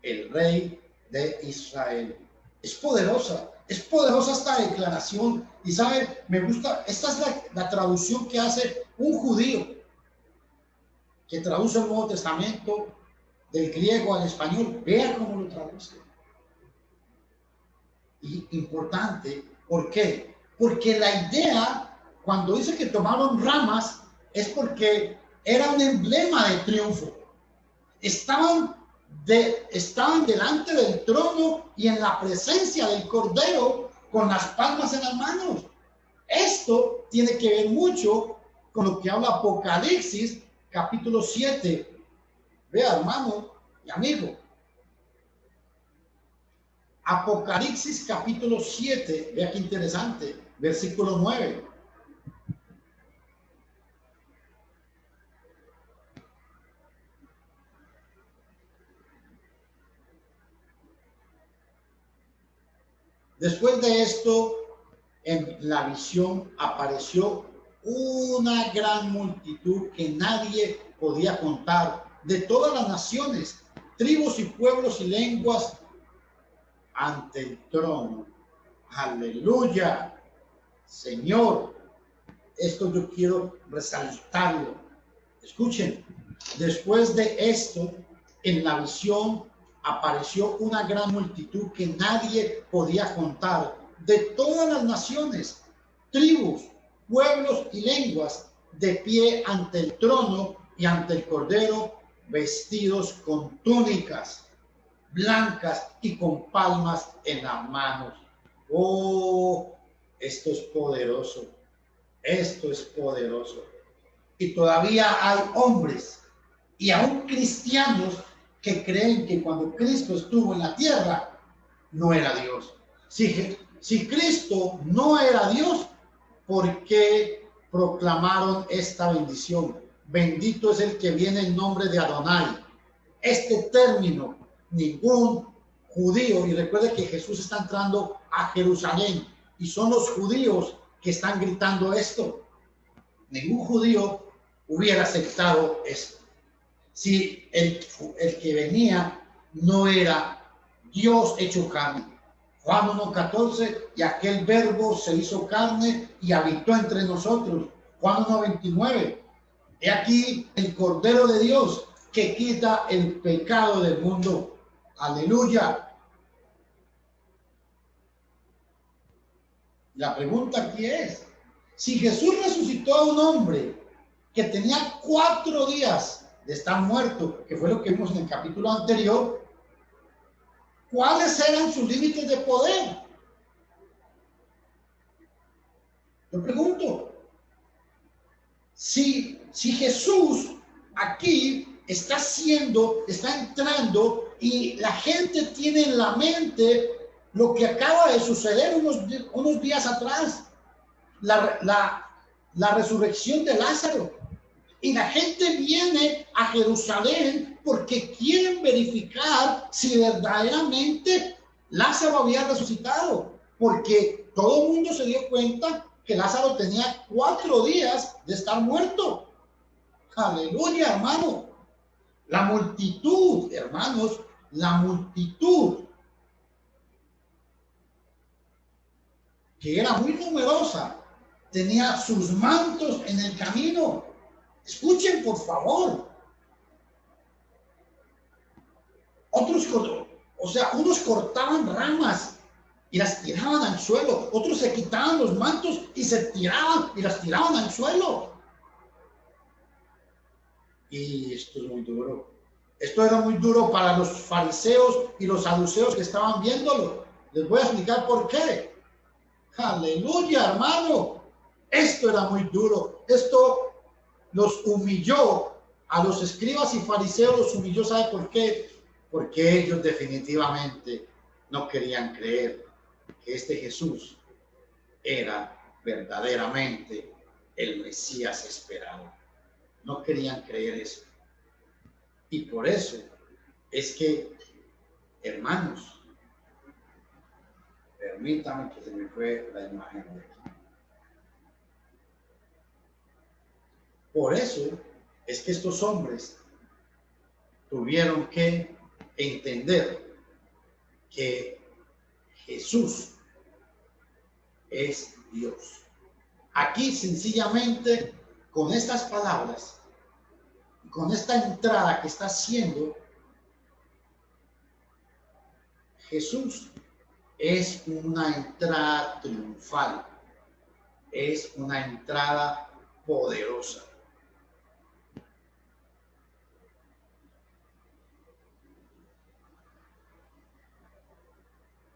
el Rey de Israel. Es poderosa esta declaración. Y sabe, me gusta, esta es la traducción que hace un judío que traduce el Nuevo Testamento del griego al español. Vea cómo lo traduce. Y importante, ¿por qué? Porque la idea, cuando dice que tomaron ramas, es porque era un emblema de triunfo. Estaban delante del trono y en la presencia del Cordero con las palmas en las manos. Esto tiene que ver mucho con lo que habla Apocalipsis capítulo 7. Vea, hermano y amigo. Apocalipsis capítulo 7, vea qué interesante, versículo 9. Después de esto, en la visión apareció una gran multitud que nadie podía contar, de todas las naciones, tribus y pueblos y lenguas, ante el trono. Aleluya. Señor, esto yo quiero resaltarlo. Escuchen, después de esto, en la visión apareció una gran multitud que nadie podía contar, de todas las naciones, tribus, pueblos y lenguas, de pie ante el trono y ante el Cordero vestidos con túnicas blancas y con palmas en las manos. Oh, esto es poderoso. Esto es poderoso. Y todavía hay hombres y aún cristianos que creen que cuando Cristo estuvo en la tierra, no era Dios. Si Cristo no era Dios, ¿por qué proclamaron esta bendición? Bendito es el que viene en nombre de Adonai. Este término, ningún judío, y recuerde que Jesús está entrando a Jerusalén, y son los judíos que están gritando esto. Ningún judío hubiera aceptado esto. Si el que venía no era Dios hecho carne. Juan 1:14, y aquel verbo se hizo carne y habitó entre nosotros. Juan 1:29, he aquí el Cordero de Dios que quita el pecado del mundo. Aleluya. La pregunta aquí es, si Jesús resucitó a un hombre que tenía 4 días de estar muerto, que fue lo que vimos en el capítulo anterior, ¿cuáles eran sus límites de poder? Yo pregunto, si Jesús aquí está entrando y la gente tiene en la mente lo que acaba de suceder unos días atrás, la resurrección de Lázaro. Y la gente viene a Jerusalén porque quieren verificar si verdaderamente Lázaro había resucitado. Porque todo el mundo se dio cuenta que Lázaro tenía 4 días de estar muerto. Aleluya, hermano. La multitud, hermanos, la multitud, que era muy numerosa, tenía sus mantos en el camino. Escuchen, por favor. Unos cortaban ramas y las tiraban al suelo. Otros se quitaban los mantos y se tiraban y las tiraban al suelo. Y esto es muy duro. Esto era muy duro para los fariseos y los saduceos que estaban viéndolo. Les voy a explicar por qué. Aleluya, hermano. Esto era muy duro. Esto los humilló a los escribas y fariseos, los humilló. ¿Sabe por qué? Porque ellos definitivamente no querían creer que este Jesús era verdaderamente el Mesías esperado. No querían creer eso. Y por eso es que, hermanos, permítame que se me fue la imagen de aquí. Por eso es que estos hombres tuvieron que entender que Jesús es Dios. Aquí sencillamente con estas palabras, con esta entrada que está haciendo, Jesús es una entrada triunfal, es una entrada poderosa.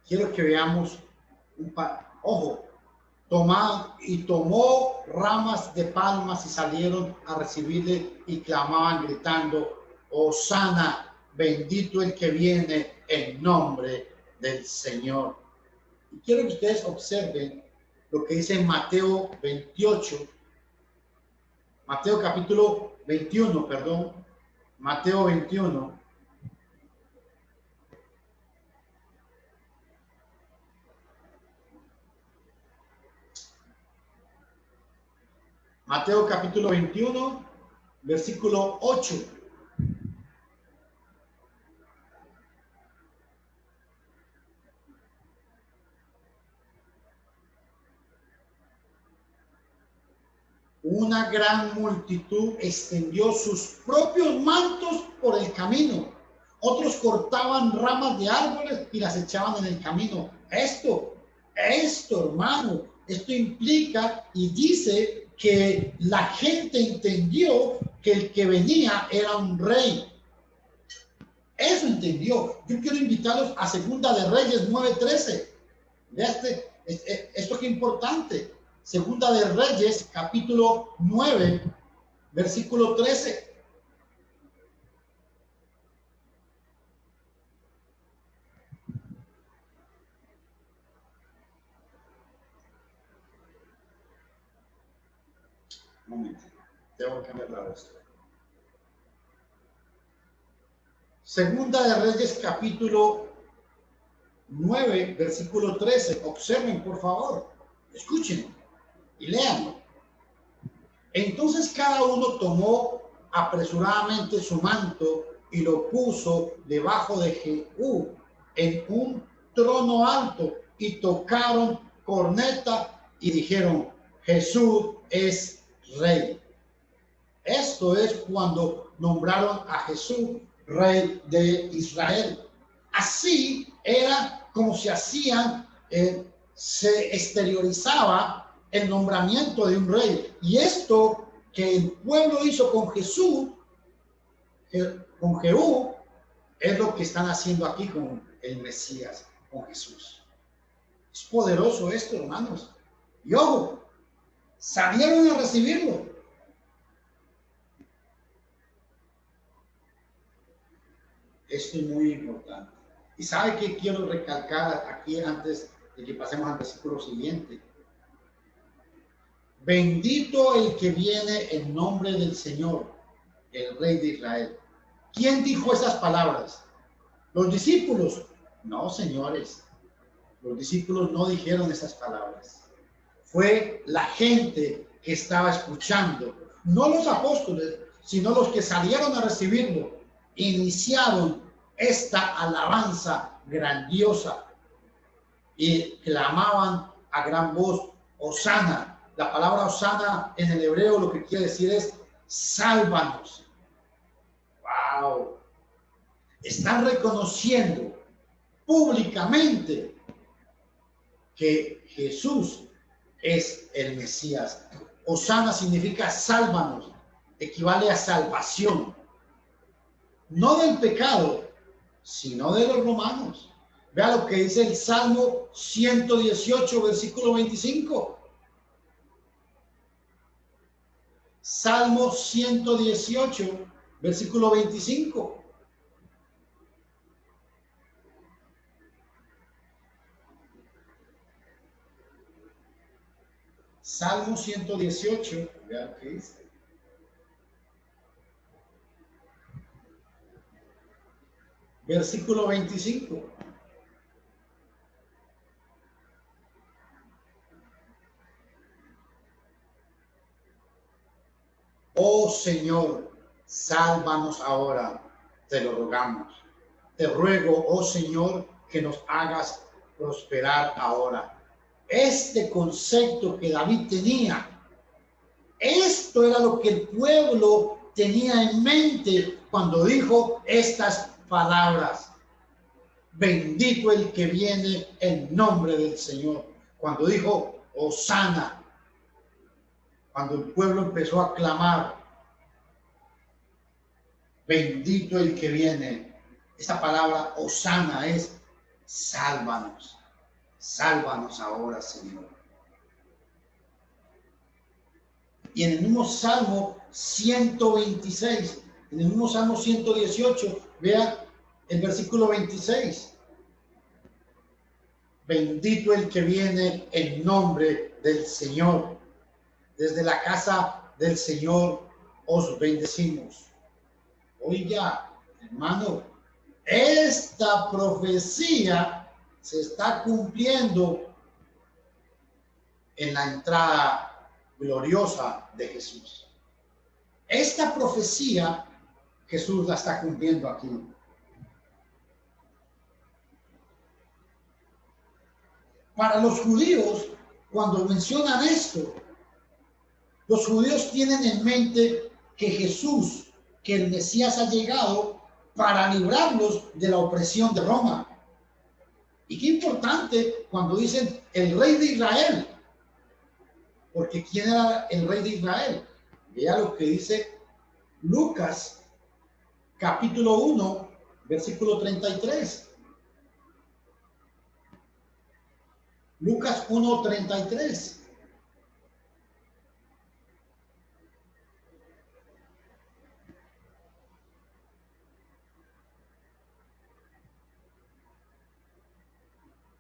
Quiero que veamos ojo, tomó ramas de palmas y salieron a recibirle y clamaban gritando, Hosana, bendito el que viene en nombre del Señor. Y quiero que ustedes observen lo que dice en Mateo 28, Mateo capítulo 21, perdón, Mateo 21. Mateo capítulo 21, versículo 8. Una gran multitud extendió sus propios mantos por el camino. Otros cortaban ramas de árboles y las echaban en el camino. Esto, hermano, esto implica y dice que la gente entendió que el que venía era un rey. Eso entendió. Yo quiero invitarlos a Segunda de Reyes 9:13. Vea esto que importante. Segunda de Reyes, capítulo 9, versículo 13. Un momento, tengo que cambiar esto. Segunda de Reyes, capítulo 9, versículo 13. Observen, por favor. Escuchen y lean. Entonces cada uno tomó apresuradamente su manto y lo puso debajo de Jehú en un trono alto, y tocaron corneta y dijeron: Jesús es rey. Esto es cuando nombraron a Jesús rey de Israel. Así era como se hacían, se exteriorizaba el nombramiento de un rey. Y esto que el pueblo hizo con Jesús, con Jehú, es lo que están haciendo aquí con el Mesías, con Jesús. Es poderoso esto, hermanos. Y ojo, salieron a recibirlo. Esto es muy importante. Y sabe que quiero recalcar aquí antes de que pasemos al versículo siguiente. Bendito el que viene en nombre del Señor, el Rey de Israel. ¿Quién dijo esas palabras? ¿Los discípulos? No, señores. Los discípulos no dijeron esas palabras. Fue la gente que estaba escuchando. No los apóstoles, sino los que salieron a recibirlo. Iniciaron esta alabanza grandiosa y clamaban a gran voz: Hosana. La palabra Hosana en el hebreo lo que quiere decir es sálvanos. ¡Wow! Están reconociendo públicamente que Jesús es el Mesías. Hosana significa sálvanos, equivale a salvación. No del pecado, sino de los romanos. Vea lo que dice el Salmo 118, versículo 25. Salmo 118, versículo 25. Salmo 118, vea lo que dice. Versículo 25. Oh Señor, sálvanos ahora, te lo rogamos. Te ruego, oh Señor, que nos hagas prosperar ahora. Este concepto que David tenía, esto era lo que el pueblo tenía en mente cuando dijo estas palabras: bendito el que viene en nombre del Señor. Cuando dijo Hosana, cuando el pueblo empezó a clamar, bendito el que viene. Esta palabra Hosana es sálvanos. Sálvanos ahora, Señor. Y en el mismo Salmo 126, en el mismo Salmo 118, vea el versículo 26. Bendito el que viene en nombre del Señor. Desde la casa del Señor os bendecimos. Oiga, hermano, esta profecía se está cumpliendo en la entrada gloriosa de Jesús. Esta profecía Jesús la está cumpliendo aquí. Para los judíos, cuando mencionan esto, los judíos tienen en mente que Jesús, que el Mesías ha llegado para librarlos de la opresión de Roma. Y qué importante cuando dicen el rey de Israel. Porque ¿quién era el rey de Israel? Vea lo que dice Lucas capítulo 1, versículo 33. Lucas 1:33.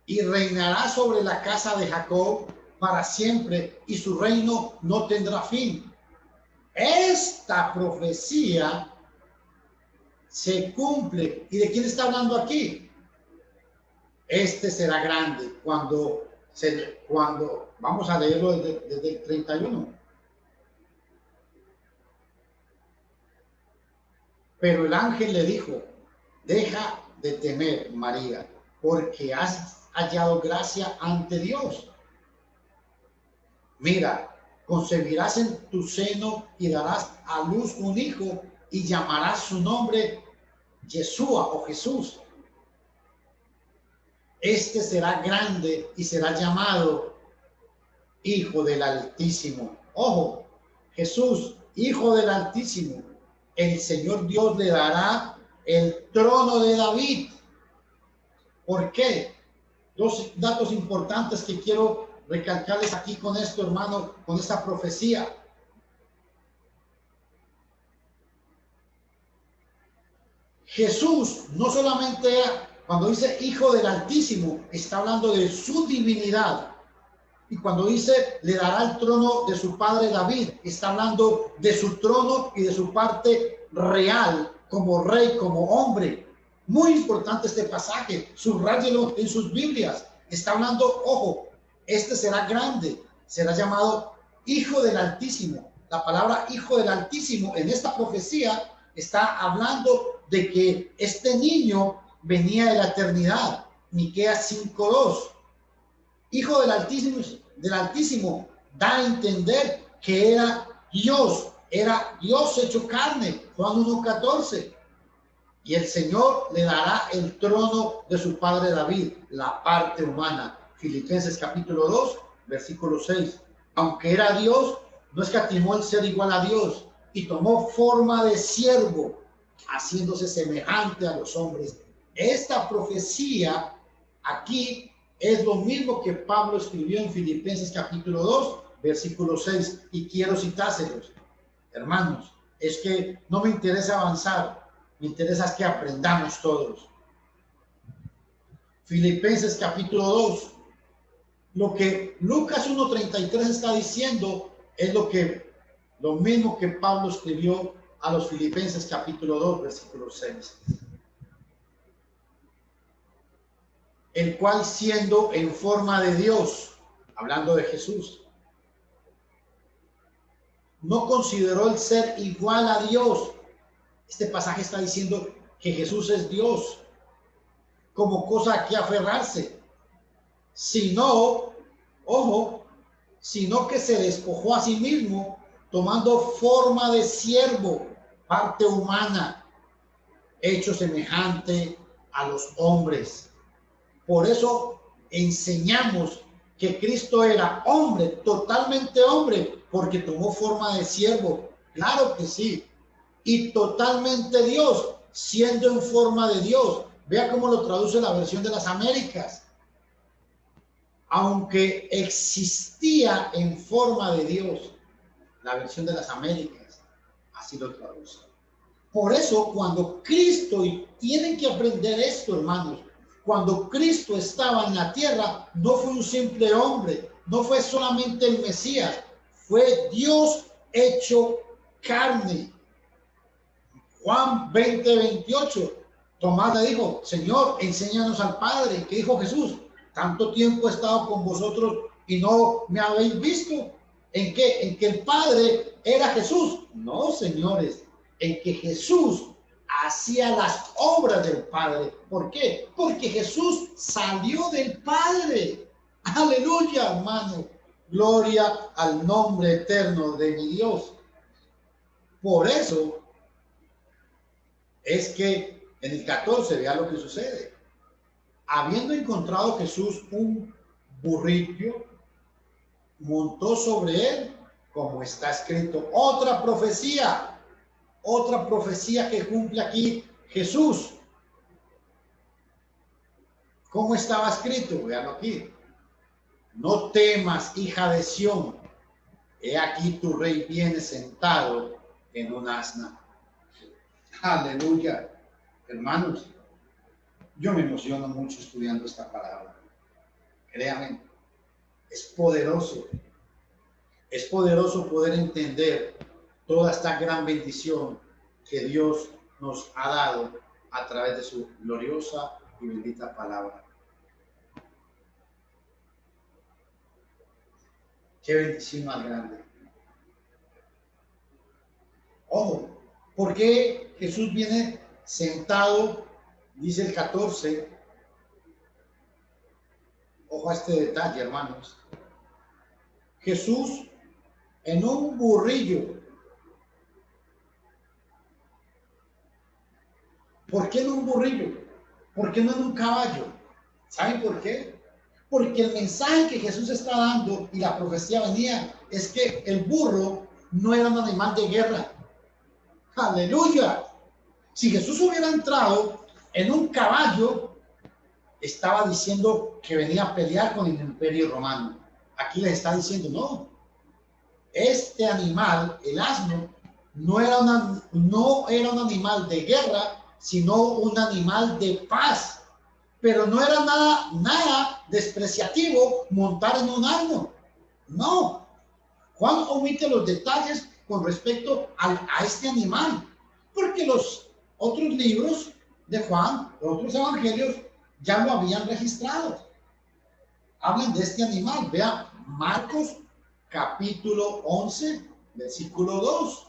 Y reinará sobre la casa de Jacob para siempre, y su reino no tendrá fin. Esta profecía se cumple. ¿Y de quién está hablando aquí? Este será grande cuando vamos a leerlo desde el 31. Pero el ángel le dijo: deja de temer, María, porque has hallado gracia ante Dios. Mira, concebirás en tu seno y darás a luz un hijo y llamarás su nombre Yeshua o Jesús. Este será grande y será llamado Hijo del Altísimo. Ojo, Jesús, Hijo del Altísimo. El Señor Dios le dará el trono de David. ¿Por qué? Dos datos importantes que quiero recalcarles aquí con esto, hermano, con esta profecía. Jesús no solamente era, cuando dice Hijo del Altísimo, está hablando de su divinidad. Y cuando dice le dará el trono de su padre David, está hablando de su trono y de su parte real como rey, como hombre. Muy importante este pasaje, subráyelo en sus Biblias. Está hablando, ojo, este será grande, será llamado Hijo del Altísimo. La palabra Hijo del Altísimo en esta profecía está hablando de que este niño venía de la eternidad. Miqueas 5:2. Hijo del Altísimo da a entender que era Dios hecho carne. Juan 1:14. Y el Señor le dará el trono de su padre David, la parte humana. Filipenses capítulo 2, versículo 6. Aunque era Dios, no escatimó el ser igual a Dios y tomó forma de siervo, haciéndose semejante a los hombres. Esta profecía aquí es lo mismo que Pablo escribió en Filipenses capítulo 2, versículo 6. Y quiero citárselos. Hermanos, es que no me interesa avanzar. Me interesa que aprendamos todos. Filipenses capítulo 2. Lo que Lucas 1:33 está diciendo es lo mismo que Pablo escribió a los Filipenses capítulo 2, versículo 6. El cual, siendo en forma de Dios, hablando de Jesús, no consideró el ser igual a Dios. Este pasaje está diciendo que Jesús es Dios, como cosa a que aferrarse, sino que se despojó a sí mismo, tomando forma de siervo, parte humana, hecho semejante a los hombres. Por eso enseñamos que Cristo era hombre, totalmente hombre, porque tomó forma de siervo. Claro que sí. Y totalmente Dios, siendo en forma de Dios. Vea cómo lo traduce la versión de las Américas. Aunque existía en forma de Dios, la versión de las Américas, así lo traduce. Por eso, cuando Cristo, y tienen que aprender esto, hermanos, cuando Cristo estaba en la tierra, no fue un simple hombre, no fue solamente el Mesías, fue Dios hecho carne. Juan 20:28, Tomás le dijo: Señor, enséñanos al Padre. ¿Qué dijo Jesús? Tanto tiempo he estado con vosotros y no me habéis visto. ¿En qué? ¿En que el Padre era Jesús? No, señores, en que Jesús hacía las obras del Padre. ¿Por qué? Porque Jesús salió del Padre. Aleluya, hermano. Gloria al nombre eterno de mi Dios. Por eso es que en el 14 vea lo que sucede. Habiendo encontrado Jesús un burrillo, montó sobre él, como está escrito. Otra profecía, Otra profecía que cumple aquí Jesús. ¿Cómo estaba escrito? Veanlo aquí. No temas, hija de Sión. He aquí tu rey viene sentado en un asna. Aleluya. Hermanos, yo me emociono mucho estudiando esta palabra. Créanme, es poderoso. Es poderoso poder entender toda esta gran bendición que Dios nos ha dado a través de su gloriosa y bendita palabra. Qué bendición más grande. Ojo, ¿por qué Jesús viene sentado? Dice el 14. Ojo a este detalle, hermanos. Jesús en un burrillo. ¿Por qué en un burrillo? ¿Por qué no en un caballo? ¿Saben por qué? Porque el mensaje que Jesús está dando y la profecía venía es que el burro no era un animal de guerra. Aleluya. Si Jesús hubiera entrado en un caballo, estaba diciendo que venía a pelear con el imperio romano. Aquí les está diciendo, no, este animal, el asno, no era un animal de guerra, sino un animal de paz. Pero no era nada despreciativo montar en un asno. No. Juan omite los detalles con respecto a este animal, porque los otros libros de Juan, los otros evangelios, ya lo habían registrado. Hablan de este animal. Vea Marcos capítulo 11, versículo 2.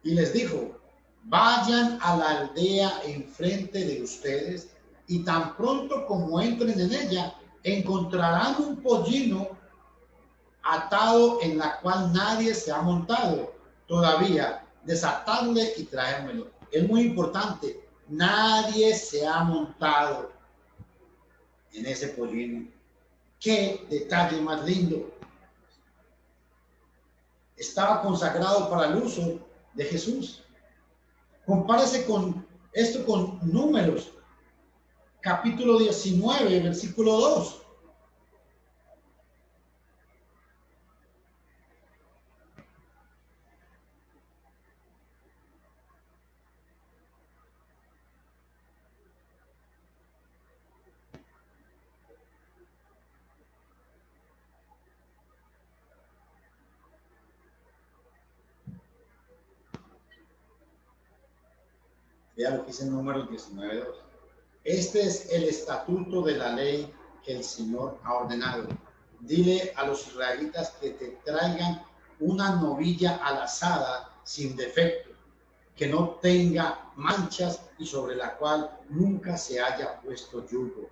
Y les dijo, vayan a la aldea enfrente de ustedes y tan pronto como entren en ella, encontrarán un pollino atado en la cual nadie se ha montado todavía. Desatadle y traérmelo. Es muy importante. Nadie se ha montado en ese pollino. Qué detalle más lindo. Estaba consagrado para el uso de Jesús. Compárese con esto con Números, capítulo 19, versículo 2. Vea lo que dice en Números 19, 2. Este es el estatuto de la ley que el Señor ha ordenado. Dile a los israelitas que te traigan una novilla alazada sin defecto, que no tenga manchas y sobre la cual nunca se haya puesto yugo.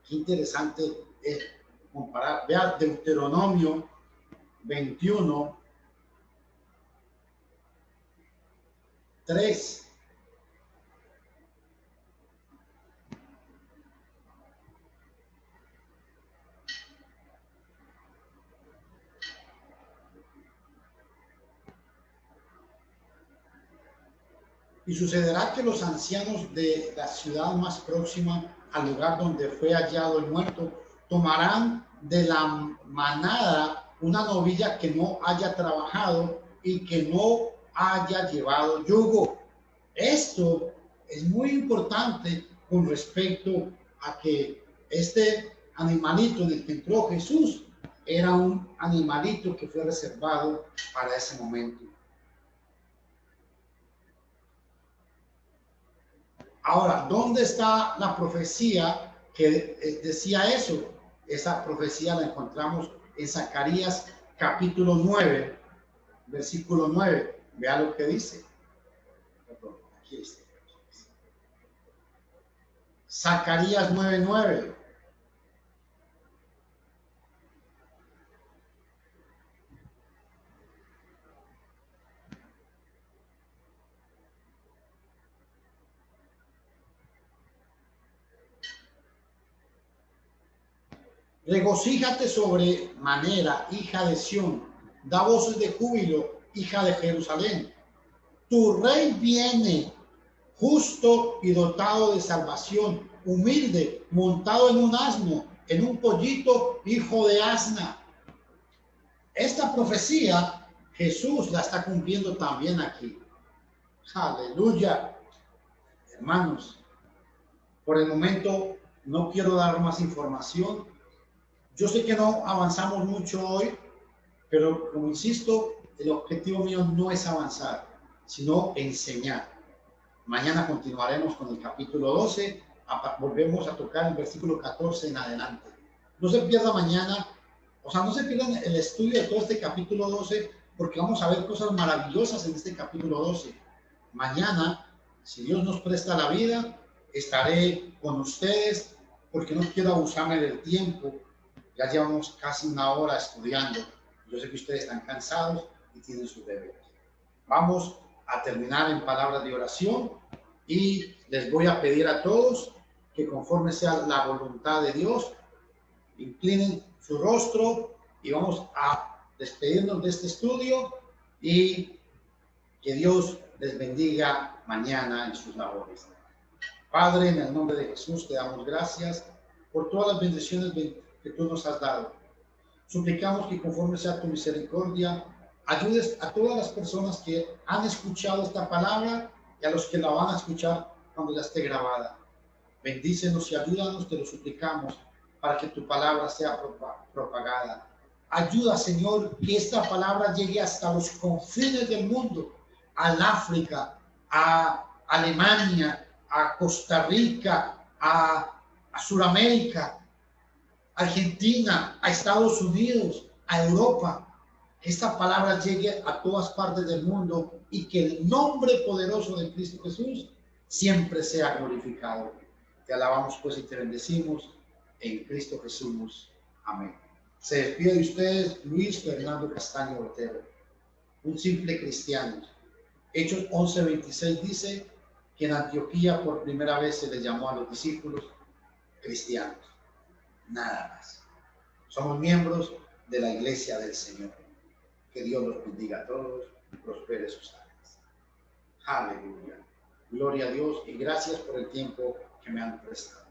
Qué interesante es comparar. Vea Deuteronomio 21, 3. Y sucederá que los ancianos de la ciudad más próxima al lugar donde fue hallado el muerto tomarán de la manada una novilla que no haya trabajado y que no haya llevado yugo. Esto es muy importante con respecto a que este animalito en el que entró Jesús era un animalito que fue reservado para ese momento. Ahora, ¿dónde está la profecía que decía eso? Esa profecía la encontramos en Zacarías capítulo 9, versículo 9. Vea lo que dice. Perdón, aquí está. Zacarías 9:9. Regocíjate sobremanera, hija de Sión. Da voces de júbilo, hija de Jerusalén. Tu rey viene, justo y dotado de salvación, humilde, montado en un asno, en un pollito, hijo de asna. Esta profecía Jesús la está cumpliendo también aquí. Aleluya. Hermanos, por el momento no quiero dar más información. Yo sé que no avanzamos mucho hoy, pero como insisto, el objetivo mío no es avanzar, sino enseñar. Mañana continuaremos con el capítulo 12, volvemos a tocar el versículo 14 en adelante. No se pierda mañana, no se pierdan el estudio de todo este capítulo 12, porque vamos a ver cosas maravillosas en este capítulo 12. Mañana, si Dios nos presta la vida, estaré con ustedes, porque no quiero abusarme del tiempo. Ya llevamos casi una hora estudiando. Yo sé que ustedes están cansados y tienen sus deberes. Vamos a terminar en palabras de oración y les voy a pedir a todos que conforme sea la voluntad de Dios, inclinen su rostro y vamos a despedirnos de este estudio y que Dios les bendiga mañana en sus labores. Padre, en el nombre de Jesús te damos gracias por todas las bendiciones que tú nos has dado. Suplicamos que conforme sea tu misericordia, ayudes a todas las personas que han escuchado esta palabra y a los que la van a escuchar cuando ya esté grabada. Bendícenos y ayúdanos, te lo suplicamos, para que tu palabra sea propagada. Ayuda, Señor, que esta palabra llegue hasta los confines del mundo, al África, a Alemania, a Costa Rica, a Sudamérica, Argentina, a Estados Unidos, a Europa. Que esta palabra llegue a todas partes del mundo y que el nombre poderoso de Cristo Jesús siempre sea glorificado. Te alabamos pues y te bendecimos en Cristo Jesús. Amén. Se despide de ustedes Luis Fernando Castaño Otero, un simple cristiano. Hechos 11:26 dice que en Antioquía por primera vez se les llamó a los discípulos cristianos. Nada más. Somos miembros de la iglesia del Señor. Que Dios los bendiga a todos y prospere sus almas. Aleluya. Gloria a Dios y gracias por el tiempo que me han prestado.